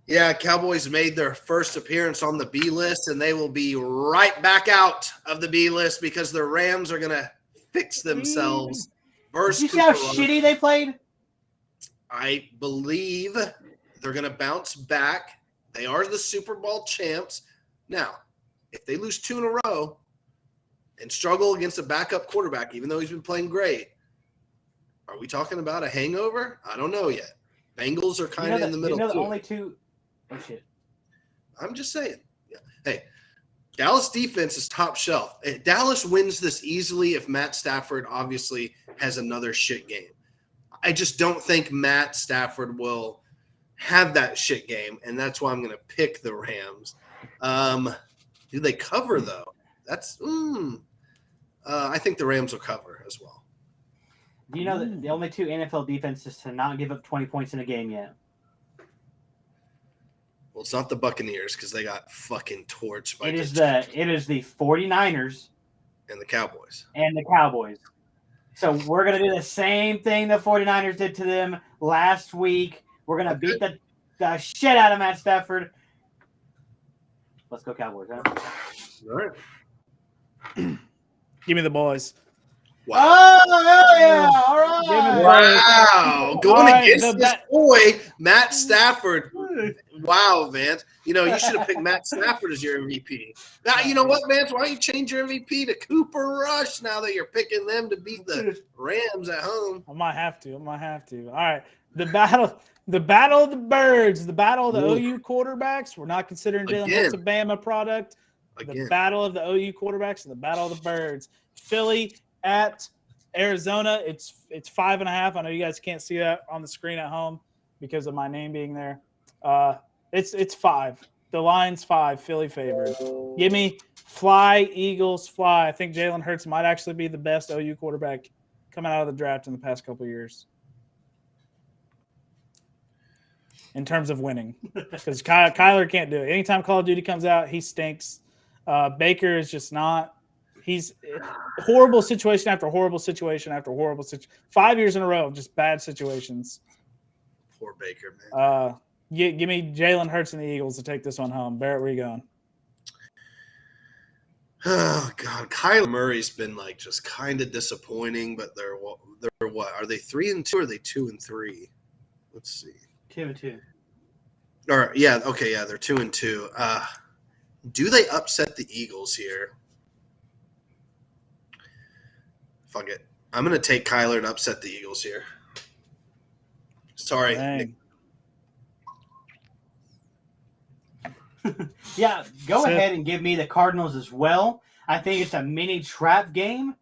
Yeah, Cowboys made their first appearance on the B list, and they will be right back out of the B list because the Rams are going to fix themselves. Did you see how shitty they played? I believe they're going to bounce back. They are the Super Bowl champs. Now, if they lose 2 in a row and struggle against a backup quarterback, even though he's been playing great, are we talking about a hangover? I don't know yet. Bengals are kind of in the middle. The only two. Oh, shit. I'm just saying. Yeah. Hey, Dallas defense is top shelf. Dallas wins this easily if Matt Stafford obviously has another shit game. I just don't think Matt Stafford will have that shit game, and that's why I'm going to pick the Rams. Do they cover, though? That's I think the Rams will cover as well. Do you know that the only 2 NFL defenses to not give up 20 points in a game yet? Well, it's not the Buccaneers because they got fucking torched by it is the 49ers and the Cowboys. So we're going to do the same thing the 49ers did to them last week. We're going to beat the shit out of Matt Stafford. Let's go Cowboys, huh? All right. Give me the boys. Wow. Oh, yeah. All right. Wow. Going against this boy, Matt Stafford. Wow, Vance. You should have picked Matt Stafford as your MVP. Now, you know what, Vance? Why don't you change your MVP to Cooper Rush now that you're picking them to beat the Rams at home? I might have to. All right. The battle of the birds, the battle of the OU quarterbacks. We're not considering Jalen Hurts a Bama product. The battle of the OU quarterbacks and the battle of the birds. Philly at Arizona. It's 5.5. I know you guys can't see that on the screen at home because of my name being there. It's 5. The line's 5. Philly favored. Give me fly, Eagles, fly. I think Jalen Hurts might actually be the best OU quarterback coming out of the draft in the past couple of years. In terms of winning, because Kyler can't do it. Anytime Call of Duty comes out, he stinks. Baker is just not. He's horrible situation after horrible situation after horrible situation. 5 years in a row of just bad situations. Poor Baker, man. Give me Jalen Hurts and the Eagles to take this one home. Barrett, where are you going? Oh God, Kyler Murray's been just kind of disappointing, but they're what? Are they 3-2 or are they 2-3? Let's see. 2-2. Or yeah, okay, yeah, they're 2-2. Do they upset the Eagles here? Fuck it. I'm gonna take Kyler and upset the Eagles here. Sorry. Dang. Yeah, go ahead and give me the Cardinals as well. I think it's a mini trap game.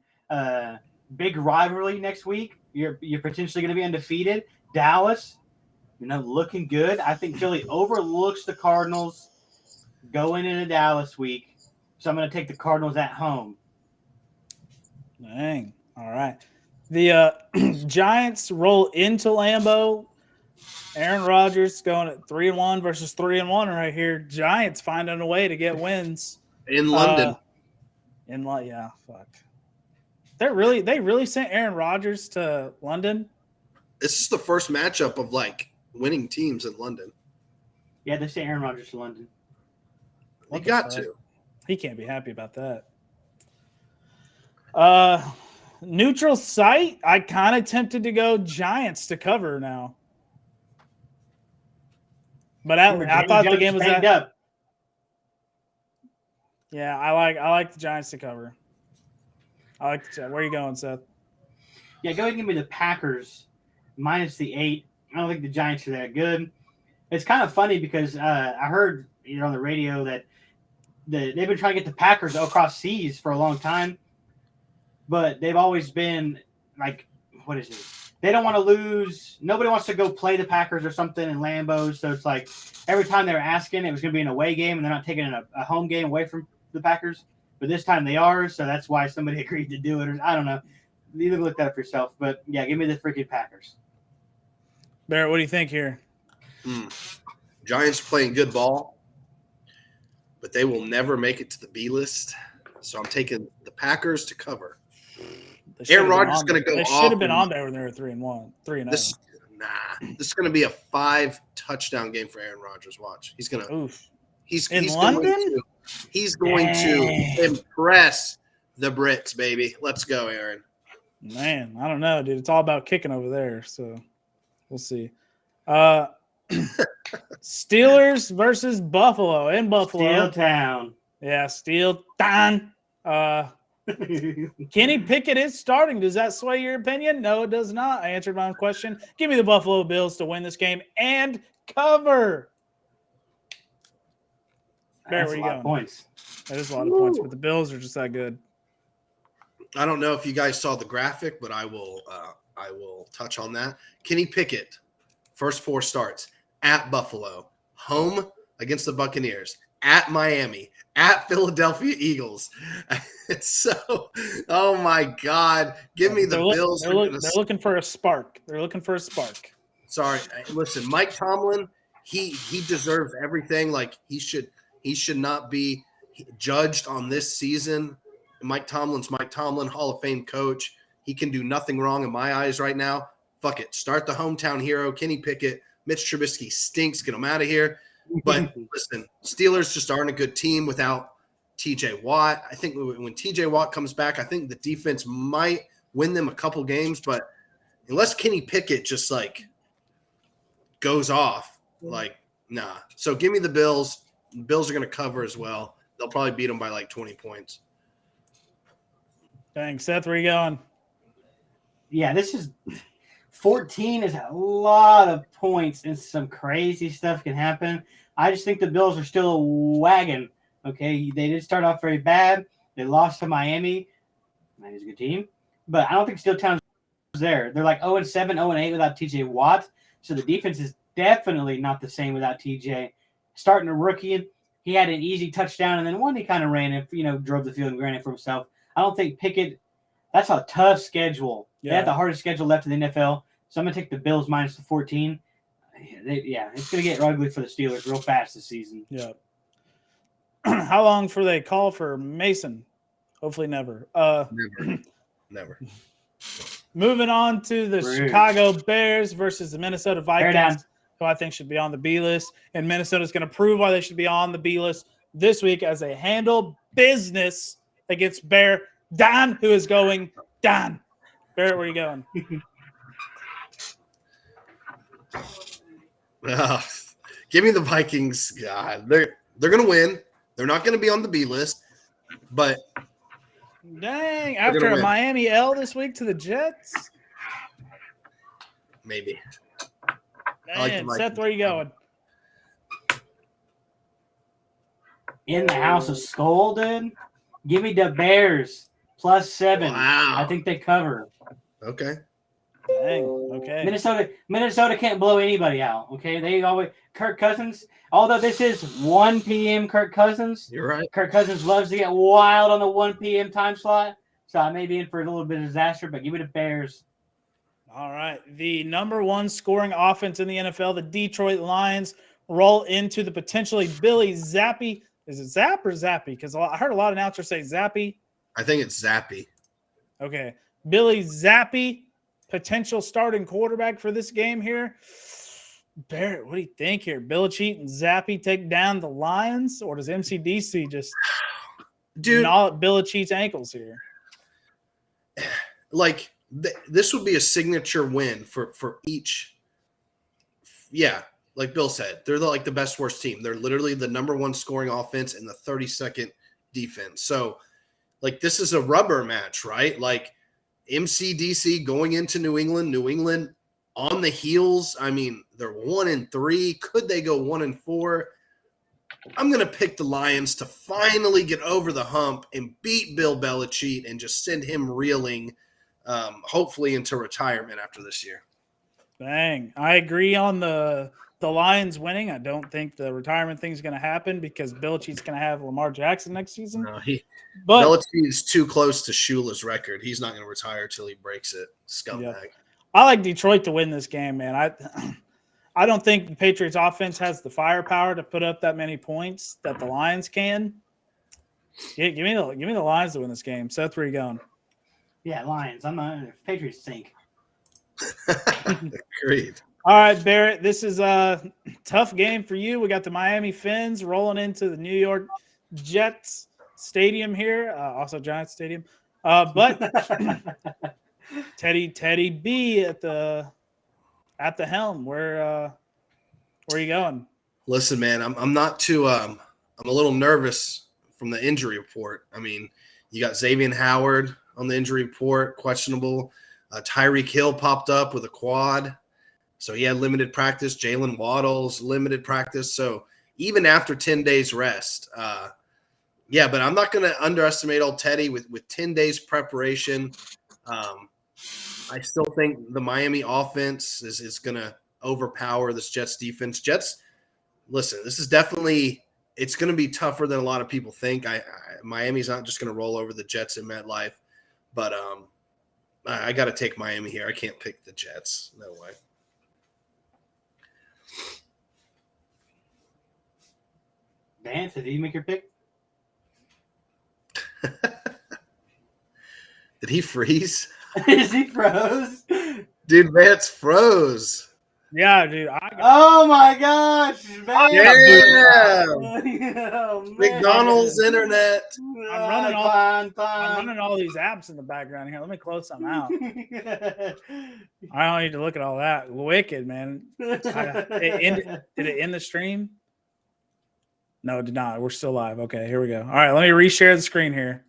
Big rivalry next week. You're potentially going to be undefeated. Dallas, looking good. I think Philly overlooks the Cardinals going into Dallas week. So I'm going to take the Cardinals at home. Dang. All right. The Giants roll into Lambeau. Aaron Rodgers going at 3-1 versus 3-1 right here. Giants finding a way to get wins in London. Yeah, fuck. They really sent Aaron Rodgers to London. This is the first matchup of winning teams in London. Yeah, they sent Aaron Rodgers to London. They got to. He can't be happy about that. Neutral site. I kind of tempted to go Giants to cover now. But I thought the game was up. Yeah, I like the Giants to cover. Where are you going, Seth? Yeah, go ahead and give me the Packers minus the 8. I don't think the Giants are that good. It's kind of funny because I heard on the radio that they've been trying to get the Packers across seas for a long time, but they've always been what is it? They don't want to lose. Nobody wants to go play the Packers or something in Lambeau. So it's every time they were asking, it was going to be an away game, and they're not taking a home game away from the Packers. But this time they are, so that's why somebody agreed to do it. Or I don't know. You can look that up yourself. But, yeah, give me the freaking Packers. Barrett, what do you think here? Giants playing good ball, but they will never make it to the B list. So I'm taking the Packers to cover. Aaron Rodgers is going to go off. They should have been on there when they were 3-1, 3-0. This is going to be a 5-touchdown game for Aaron Rodgers. Watch, he's going to. Oof. He's London. He's going to impress the Brits, baby. Let's go, Aaron. Man, I don't know, dude. It's all about kicking over there, so we'll see. Steelers versus Buffalo in Buffalo. Steel Town. Yeah, Steel Town. Kenny Pickett is starting. Does that sway your opinion? No, it does not. I answered my own question. Give me the Buffalo Bills to win this game and cover. Bear, where you going? Points. That is a lot of points, but the Bills are just that good. I don't know if you guys saw the graphic, but I will touch on that. Kenny Pickett, first 4 starts at Buffalo, home against the Buccaneers, at Miami, at Philadelphia Eagles. It's so, oh my God. Give me the Bills. They're looking for a spark. Sorry. Listen, Mike Tomlin, he deserves everything. He should not be judged on this season. Mike Tomlin's Mike Tomlin, Hall of Fame coach. He can do nothing wrong in my eyes right now. Fuck it. Start the hometown hero, Kenny Pickett. Mitch Trubisky stinks. Get him out of here. But listen, Steelers just aren't a good team without TJ Watt. I think when TJ Watt comes back, I think the defense might win them a couple games. But unless Kenny Pickett just goes off, nah. So give me the Bills. The Bills are going to cover as well. They'll probably beat them by 20 points. Dang, Seth, where are you going? Yeah, this is 14 is a lot of points, and some crazy stuff can happen. I just think the Bills are still a wagon. Okay, they did start off very bad. They lost to Miami. Miami's a good team, but I don't think Steeltown's there. They're 0-7, 0-8 without TJ Watt. So the defense is definitely not the same without TJ. Starting a rookie, he had an easy touchdown, and then one he kind of ran it, drove the field and ran it for himself. I don't think Pickett. That's a tough schedule. Yeah. They have the hardest schedule left in the NFL. So I'm going to take the Bills minus the 14. It's going to get ugly for the Steelers real fast this season. Yeah. How long before they call for Mason? Hopefully never. Never. Moving on to the Chicago Bears versus the Minnesota Vikings, who I think should be on the B list. And Minnesota's going to prove why they should be on the B list this week as they handle business against Bear Don, who is going down. Barrett, where are you going? Give me the Vikings. God, they're going to win. They're not going to be on the B list, but dang, after a Miami L this week to the Jets, maybe. Man, Seth, where are you going? in the House of Skull, dude. Give me the Bears +7. Wow. I think they cover. Okay. Dang. Okay. Minnesota can't blow anybody out. Okay, they always Kirk Cousins. Although this is 1 p.m. Kirk Cousins, You're right. Kirk Cousins loves to get wild on the 1 p.m. time slot, so I may be in for a little bit of disaster. But give me the Bears. All right. The number one scoring offense in the NFL, the Detroit Lions, roll into the potentially Billy Zappy. Is it Zap or Zappy? Because I heard a lot of announcers say Zappy. I think it's Zappy. Okay. Billy Zappy, potential starting quarterback for this game here. Barrett, what do you think here? Belichick and Zappy take down the Lions, or does MCDC just gnaw at Belichick's ankles here? Like, this would be a signature win for each. Yeah, like Bill said, they're like the best worst team. They're literally the number one scoring offense and the 32nd defense. So, like, this is a rubber match, right? Like, MCDC going into New England on the heels. I mean, they're 1-3. Could they go 1-4? I'm going to pick the Lions to finally get over the hump and beat Bill Belichick and just send him reeling, hopefully into retirement after this year. Dang. I agree on the Lions winning. I don't think the retirement thing is going to happen because Belichick's going to have Lamar Jackson next season. No, Belichick is too close to Shula's record. He's not going to retire till he breaks it. Scumbag. Yeah. I like Detroit to win this game, man. I don't think the Patriots offense has the firepower to put up that many points that the Lions can. Give me the Lions to win this game. Seth, where are you going? Yeah, Lions. I'm not Patriots sink. Agreed. All right, Barrett, this is a tough game for you. We got the Miami Fins rolling into the New York Jets Stadium here, also Giants Stadium. But Teddy B at the helm. Where are you going? Listen, man, I'm not too I'm a little nervous from the injury report. I mean, you got Xavier Howard on the injury report, questionable. Tyreek Hill popped up with a quad, so he had limited practice. Jalen Waddle's limited practice. So even after 10 days rest, but I'm not going to underestimate old Teddy with 10 days preparation. I still think the Miami offense is going to overpower this Jets defense. Jets, listen, this is definitely – it's going to be tougher than a lot of people think. Miami's not just going to roll over the Jets in MetLife. But I got to take Miami here. I can't pick the Jets. No way. Vance, did you make your pick? Did he freeze? Is he froze? Dude, Vance froze. Yeah, dude. Oh my gosh, Vance! Yeah. Oh, McDonald's internet. I'm running all these apps in the background here. Let me close some out. I don't need to look at all that. Wicked, man. Did it end the stream? No, it did not. We're still live. Okay, here we go. All right, let me reshare the screen here.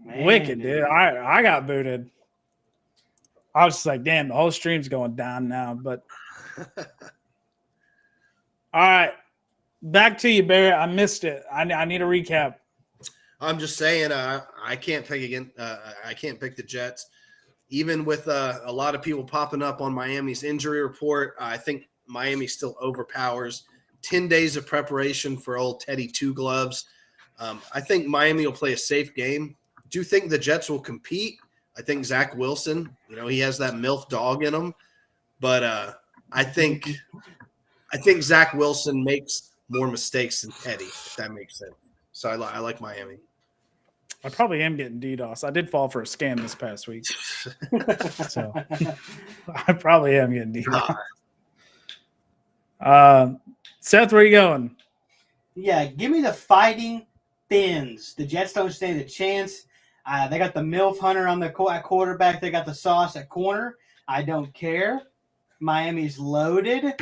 Man, wicked, dude. I got booted. I was just like, damn, the whole stream's going down now. But all right, back to you, Barrett. I missed it. I need a recap. I'm just saying, I can't pick again. I can't pick the Jets, even with a lot of people popping up on Miami's injury report. I think Miami still overpowers. 10 days of preparation for old Teddy Two Gloves. I think Miami will play a safe game. Do you think the Jets will compete? I think Zach Wilson, he has that MILF dog in him. But I think Zach Wilson makes more mistakes than Teddy, if that makes sense. So I like Miami. I probably am getting DDoS. I did fall for a scam this past week. So I probably am getting DDoS. Seth, where are you going? Yeah, give me the Fighting Fins. The Jets don't stand a chance. They got the MILF Hunter on the quarterback. They got the Sauce at corner. I don't care. Miami's loaded.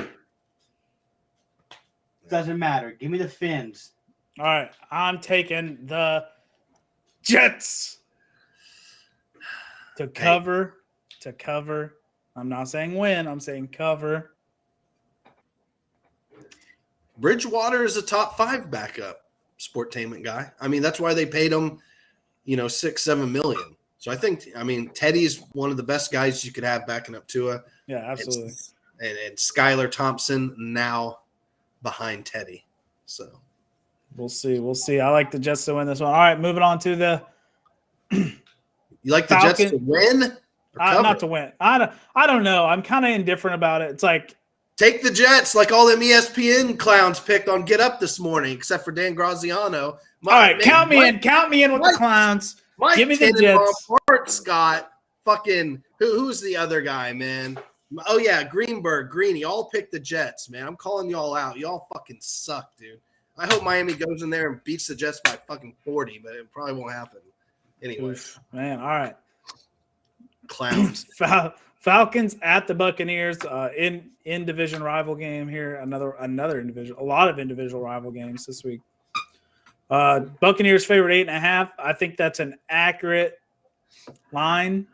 Doesn't matter. Give me the Fins. All right. I'm taking the Jets to cover. To cover. I'm not saying win. I'm saying cover. Bridgewater is a top 5 backup sportainment guy. I mean, that's why they paid him, $6-7 million. So I think, Teddy's one of the best guys you could have backing up Tua. Yeah, absolutely. And Skylar Thompson now behind Teddy. So we'll see. I like the Jets to win this one. All right, moving on to the. You like the Jets to win? Not to win. I don't know. I'm kind of indifferent about it. It's like take the Jets, like all them ESPN clowns picked on Get Up this morning, except for Dan Graziano. All right, count me in with the clowns. Give me the Jets. Scott, fucking who's the other guy, man? Oh yeah, Greeny, all picked the Jets, man. I'm calling y'all out. Y'all fucking suck, dude. I hope Miami goes in there and beats the Jets by fucking 40, but it probably won't happen. Anyway, man. All right, clowns. Falcons at the Buccaneers in division rival game here. Another individual. A lot of individual rival games this week. Buccaneers favored 8.5. I think that's an accurate line,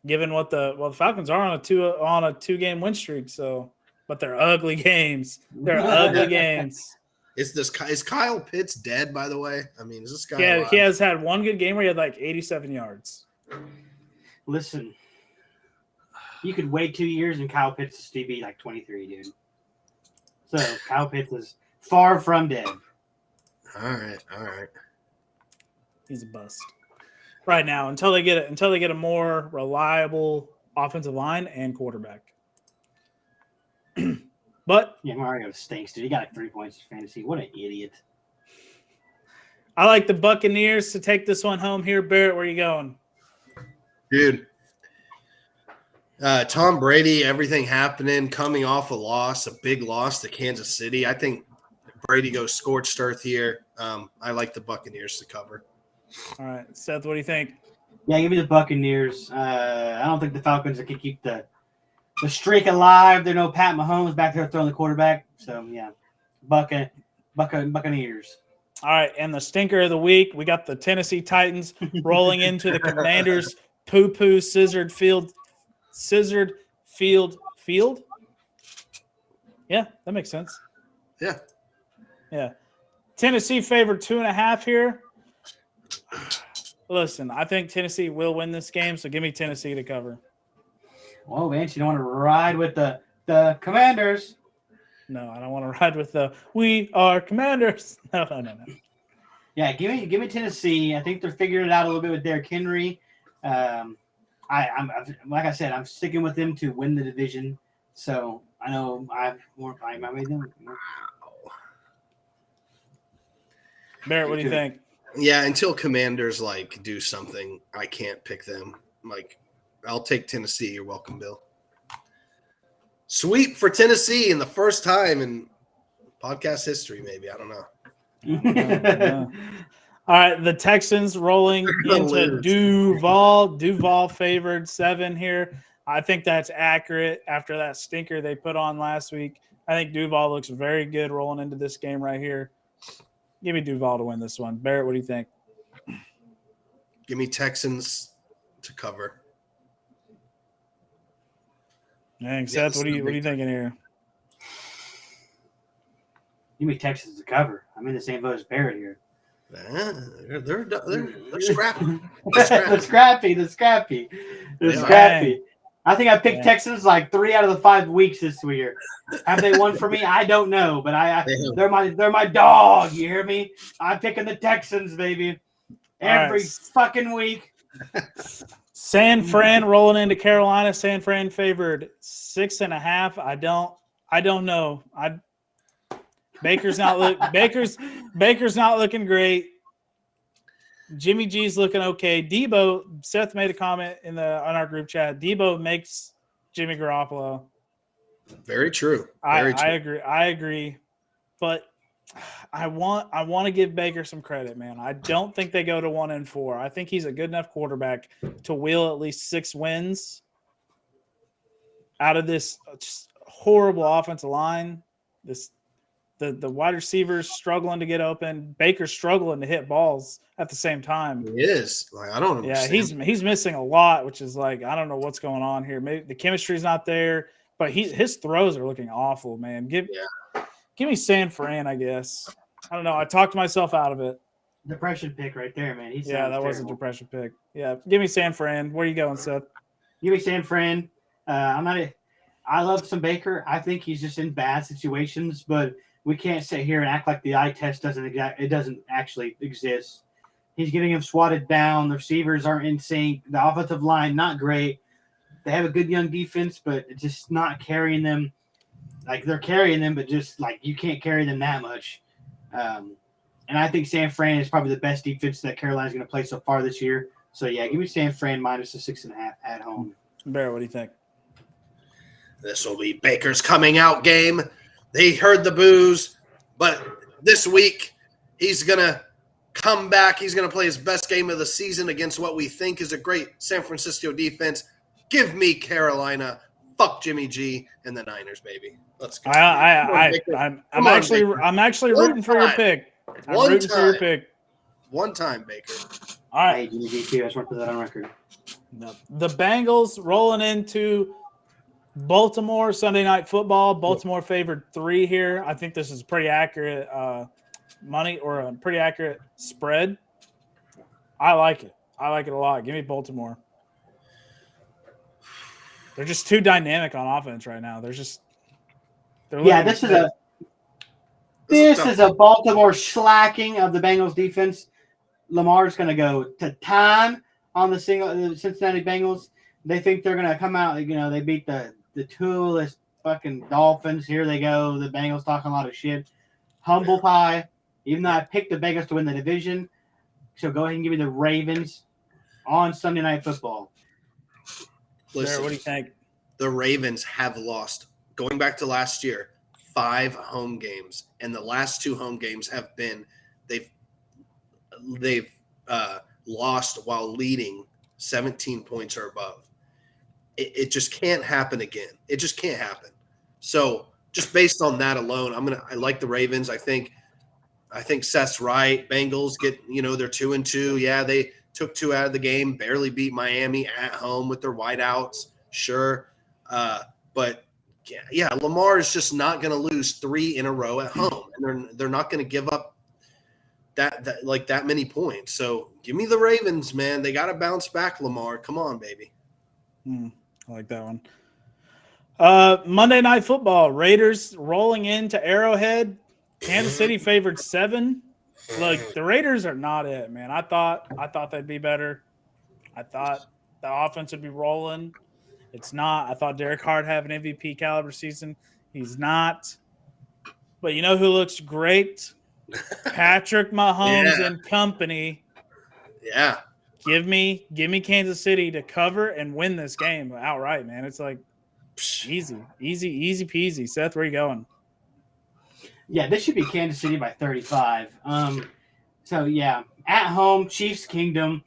given what the Falcons are on a 2-game win streak. So, but they're ugly games. They're ugly games. Is Kyle Pitts dead? By the way, is this guy? Yeah, alive? he has had one good game where he had like 87 yards. Listen, you could wait 2 years and Kyle Pitts will still be like 23, dude. So Kyle Pitts is far from dead. All right. He's a bust right now until they get a more reliable offensive line and quarterback. But yeah, Mario stinks, dude. He got like 3 points in fantasy. What an idiot! I like the Buccaneers to take this one home here. Barrett, where are you going? Dude, Tom Brady, everything happening, coming off a big loss to Kansas City. I think Brady goes scorched earth here. I like the Buccaneers to cover. All right, Seth, what do you think? Yeah, give me the Buccaneers. I don't think the Falcons can keep the streak alive. There's no Pat Mahomes back there throwing the quarterback. So, yeah, Buccaneers. All right, and the stinker of the week, we got the Tennessee Titans rolling into the Commanders' poo-poo scissored field. Yeah, that makes sense. Yeah. Tennessee favored 2.5 here. Listen, I think Tennessee will win this game, so give me Tennessee to cover. Whoa, man, you don't want to ride with the Commanders. No, I don't want to ride with the "We are Commanders." No. Yeah, give me Tennessee. I think they're figuring it out a little bit with Derrick Henry. I'm like I said, I'm sticking with them to win the division. So I know I made them. Barrett, what do you think? Yeah, until Commanders do something, I can't pick them. I'll take Tennessee. You're welcome, Bill. Sweep for Tennessee in the first time in podcast history, maybe. I don't know. All right, the Texans rolling into Duval. Duval favored 7 here. I think that's accurate after that stinker they put on last week. I think Duval looks very good rolling into this game right here. Give me Duval to win this one. Barrett, what do you think? Give me Texans to cover. Dang, Seth, what are you thinking here? Give me Texans to cover. I'm in the same boat as Barrett here. They're scrappy. They're scrappy. I think I picked Texans 3 out of the 5 weeks this year. Have they won for me? I don't know, but they're my dog. You hear me? I'm picking the Texans, baby, every fucking week. San Fran rolling into Carolina. San Fran favored 6.5. I don't know. Baker's not looking great. Jimmy G's looking okay. Debo, Seth made a comment on our group chat. Debo makes Jimmy Garoppolo. Very true. I agree. But I want to give Baker some credit, man. I don't think they go to 1-4. I think he's a good enough quarterback to wheel at least 6 wins out of this horrible offensive line. The wide receivers struggling to get open. Baker's struggling to hit balls at the same time. He is. I don't understand. Yeah, he's missing a lot, which is I don't know what's going on here. Maybe the chemistry's not there, but his throws are looking awful, man. Give me San Fran, I guess. I don't know. I talked myself out of it. Depression pick right there, man. That was a depression pick. Yeah, give me San Fran. Where are you going, Seth? Give me San Fran. I love some Baker. I think he's just in bad situations, but we can't sit here and act like the eye test doesn't actually exist. He's getting them swatted down. The receivers aren't in sync. The offensive line not great. They have a good young defense, but it's just not carrying them. Like they're carrying them, but just like you can't carry them that much. And I think San Fran is probably the best defense that Carolina's going to play so far this year. So, yeah, give me San Fran minus the 6.5 at home. Bear, what do you think? This will be Baker's coming out game. They heard the boos, but this week he's going to come back. He's going to play his best game of the season against what we think is a great San Francisco defense. Give me Carolina. Fuck Jimmy G and the Niners, baby. Let's go. I'm actually rooting for your pick. I'm rooting for your pick. One time, Baker. All right. Hey, Jimmy G too. I just want to put that on record. No. The Bengals rolling into Baltimore Sunday Night Football. Baltimore favored 3 here. I think this is pretty accurate money or a pretty accurate spread. I like it. I like it a lot. Give me Baltimore. They're just too dynamic on offense right now. This is a Baltimore slacking of the Bengals defense. Lamar's going to go to time on the Cincinnati Bengals. They think they're going to come out. You know, they beat the toolist fucking Dolphins. Here they go. The Bengals talking a lot of shit. Humble pie. Even though I picked the Bengals to win the division, so go ahead and give me the Ravens on Sunday Night Football. Listen, what do you think? The Ravens have lost, going back to last year, 5 home games, and the last 2 home games have been they've lost while leading 17 points or above. It just can't happen again. It just can't happen. So just based on that alone, I like the Ravens. I think Seth's right. Bengals get, they're 2-2. Yeah, they took 2 out of the game, barely beat Miami at home with their wideouts. Sure. But yeah, Lamar is just not going to lose 3 in a row at home, and they're not going to give up that many points. So give me the Ravens, man. They got to bounce back, Lamar. Come on, baby. I like that one. Monday Night Football. Raiders rolling into Arrowhead. Kansas City favored 7. Look, the Raiders are not it, man. I thought they'd be better. I thought the offense would be rolling. It's not. I thought Derek Carr have an MVP caliber season. He's not. But you know who looks great? Patrick Mahomes and company. Yeah. Give me Kansas City to cover and win this game outright, man. It's like easy peasy. Seth, where you going? Yeah, this should be Kansas City by 35. So yeah, at home, Chiefs Kingdom,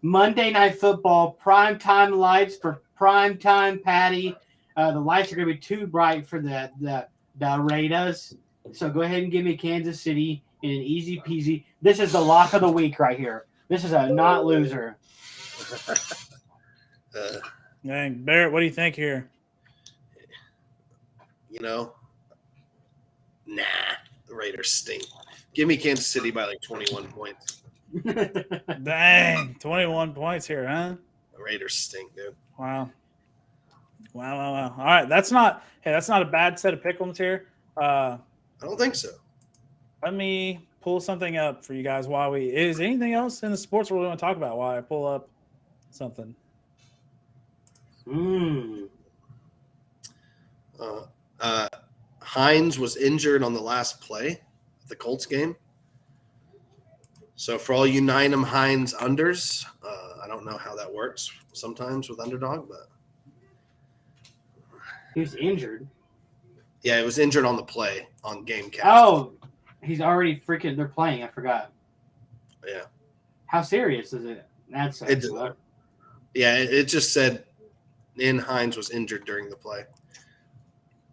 Monday Night Football, primetime lights for primetime Patty. The lights are going to be too bright for the Raiders. So go ahead and give me Kansas City in an easy peasy. This is the lock of the week right here. This is a not loser. Dang, Barrett, what do you think here? Nah, the Raiders stink. Give me Kansas City by like 21 points. Dang, 21 points here, huh? The Raiders stink, dude. Wow. All right, that's not a bad set of pick'ems here. I don't think so. Let me pull something up for you guys while is anything else in the sports world we want to talk about while I pull up something? Hines was injured on the last play of the Colts game. So for all you Nynum Hines unders, I don't know how that works sometimes with underdog, but he was injured. Yeah, he was injured on the play on GameCast. Oh, he's already freaking. They're playing. I forgot. Yeah. How serious is it? That's it just said Hines was injured during the play.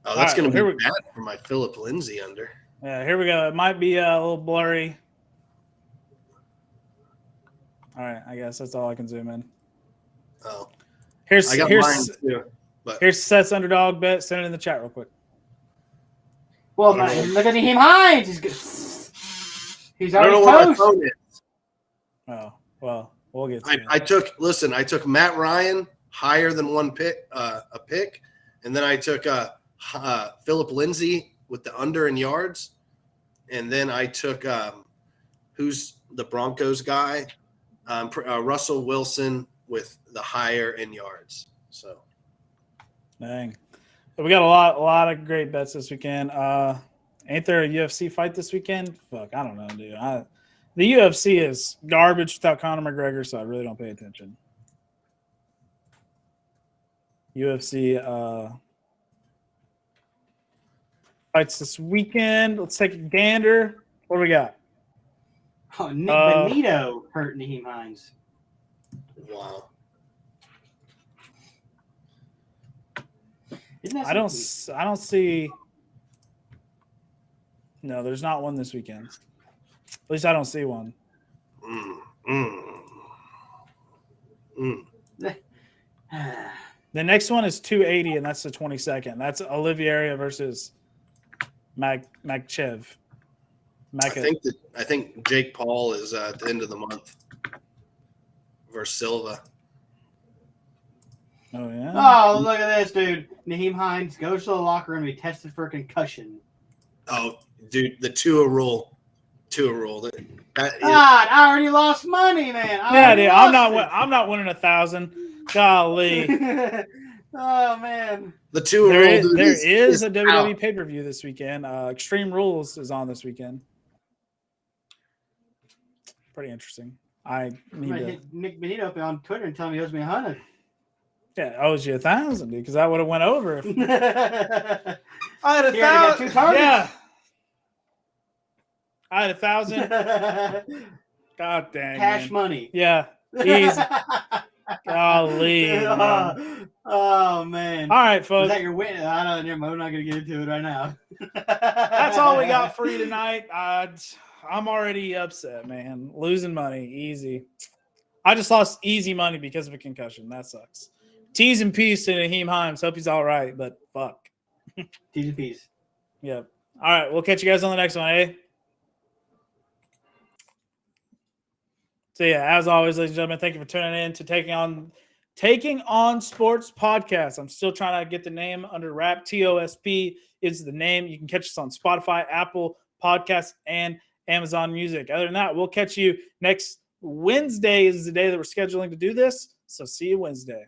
Oh, that's going to be bad for my Phillip Lindsay under. Yeah, here we go. It might be a little blurry. All right, I guess that's all I can zoom in. Oh. Here's mine too, but here's Seth's underdog bet. Send it in the chat real quick. Well, look at Naheem Hines. He's I don't know already where my post. phone is. Oh, well, we'll get to it. I took Matt Ryan higher than one pick, and then I took Philip Lindsay with the under in yards, and then I took who's the Broncos guy, Russell Wilson with the higher in yards. So, Dang, we got a lot of great bets this weekend. Ain't there a UFC fight this weekend? Fuck, I don't know, dude. The UFC is garbage without Conor McGregor, so I really don't pay attention. UFC fights this weekend. Let's take a gander. What do we got? Oh, Nick Benito hurt Naheem Hines. wow. I don't see. No, there's not one this weekend. At least I don't see one. The next one is 280, and that's the 22nd. That's Oliveira versus Makhachev. I think Jake Paul is at the end of the month versus Silva. Oh yeah. Oh, look at this, dude. Naheem Hines goes to the locker room to be tested for a concussion. Oh, dude, the Tua rule. God, I already lost money, man. Yeah, dude. I'm not winning 1,000. Golly. Oh man. The Tua rule. There is a WWE out. pay-per-view this weekend. Extreme Rules is on this weekend. Pretty interesting. I need to hit Nick Benito up on Twitter and tell him he owes me 100. Yeah, I owes you 1,000, dude, because that would have went over. If... I had 1,000. Yeah. I had 1,000. God dang. Cash money. Yeah. Easy. Golly. Man. Oh man. All right, folks. Is that your win? I don't know. I'm not gonna get into it right now. That's all we got for you tonight. I'm already upset, man. Losing money, easy. I just lost easy money because of a concussion. That sucks. T's and P's to Naheem Hines. Hope he's all right, but fuck. T's and P's. Yep. All right, we'll catch you guys on the next one, eh? So yeah, as always, ladies and gentlemen, thank you for tuning in to Taking on Sports Podcast. I'm still trying to get the name under wrap. TOSP is the name. You can catch us on Spotify, Apple Podcasts, and Amazon Music. Other than that, we'll catch you next Wednesday is the day that we're scheduling to do this. So see you Wednesday.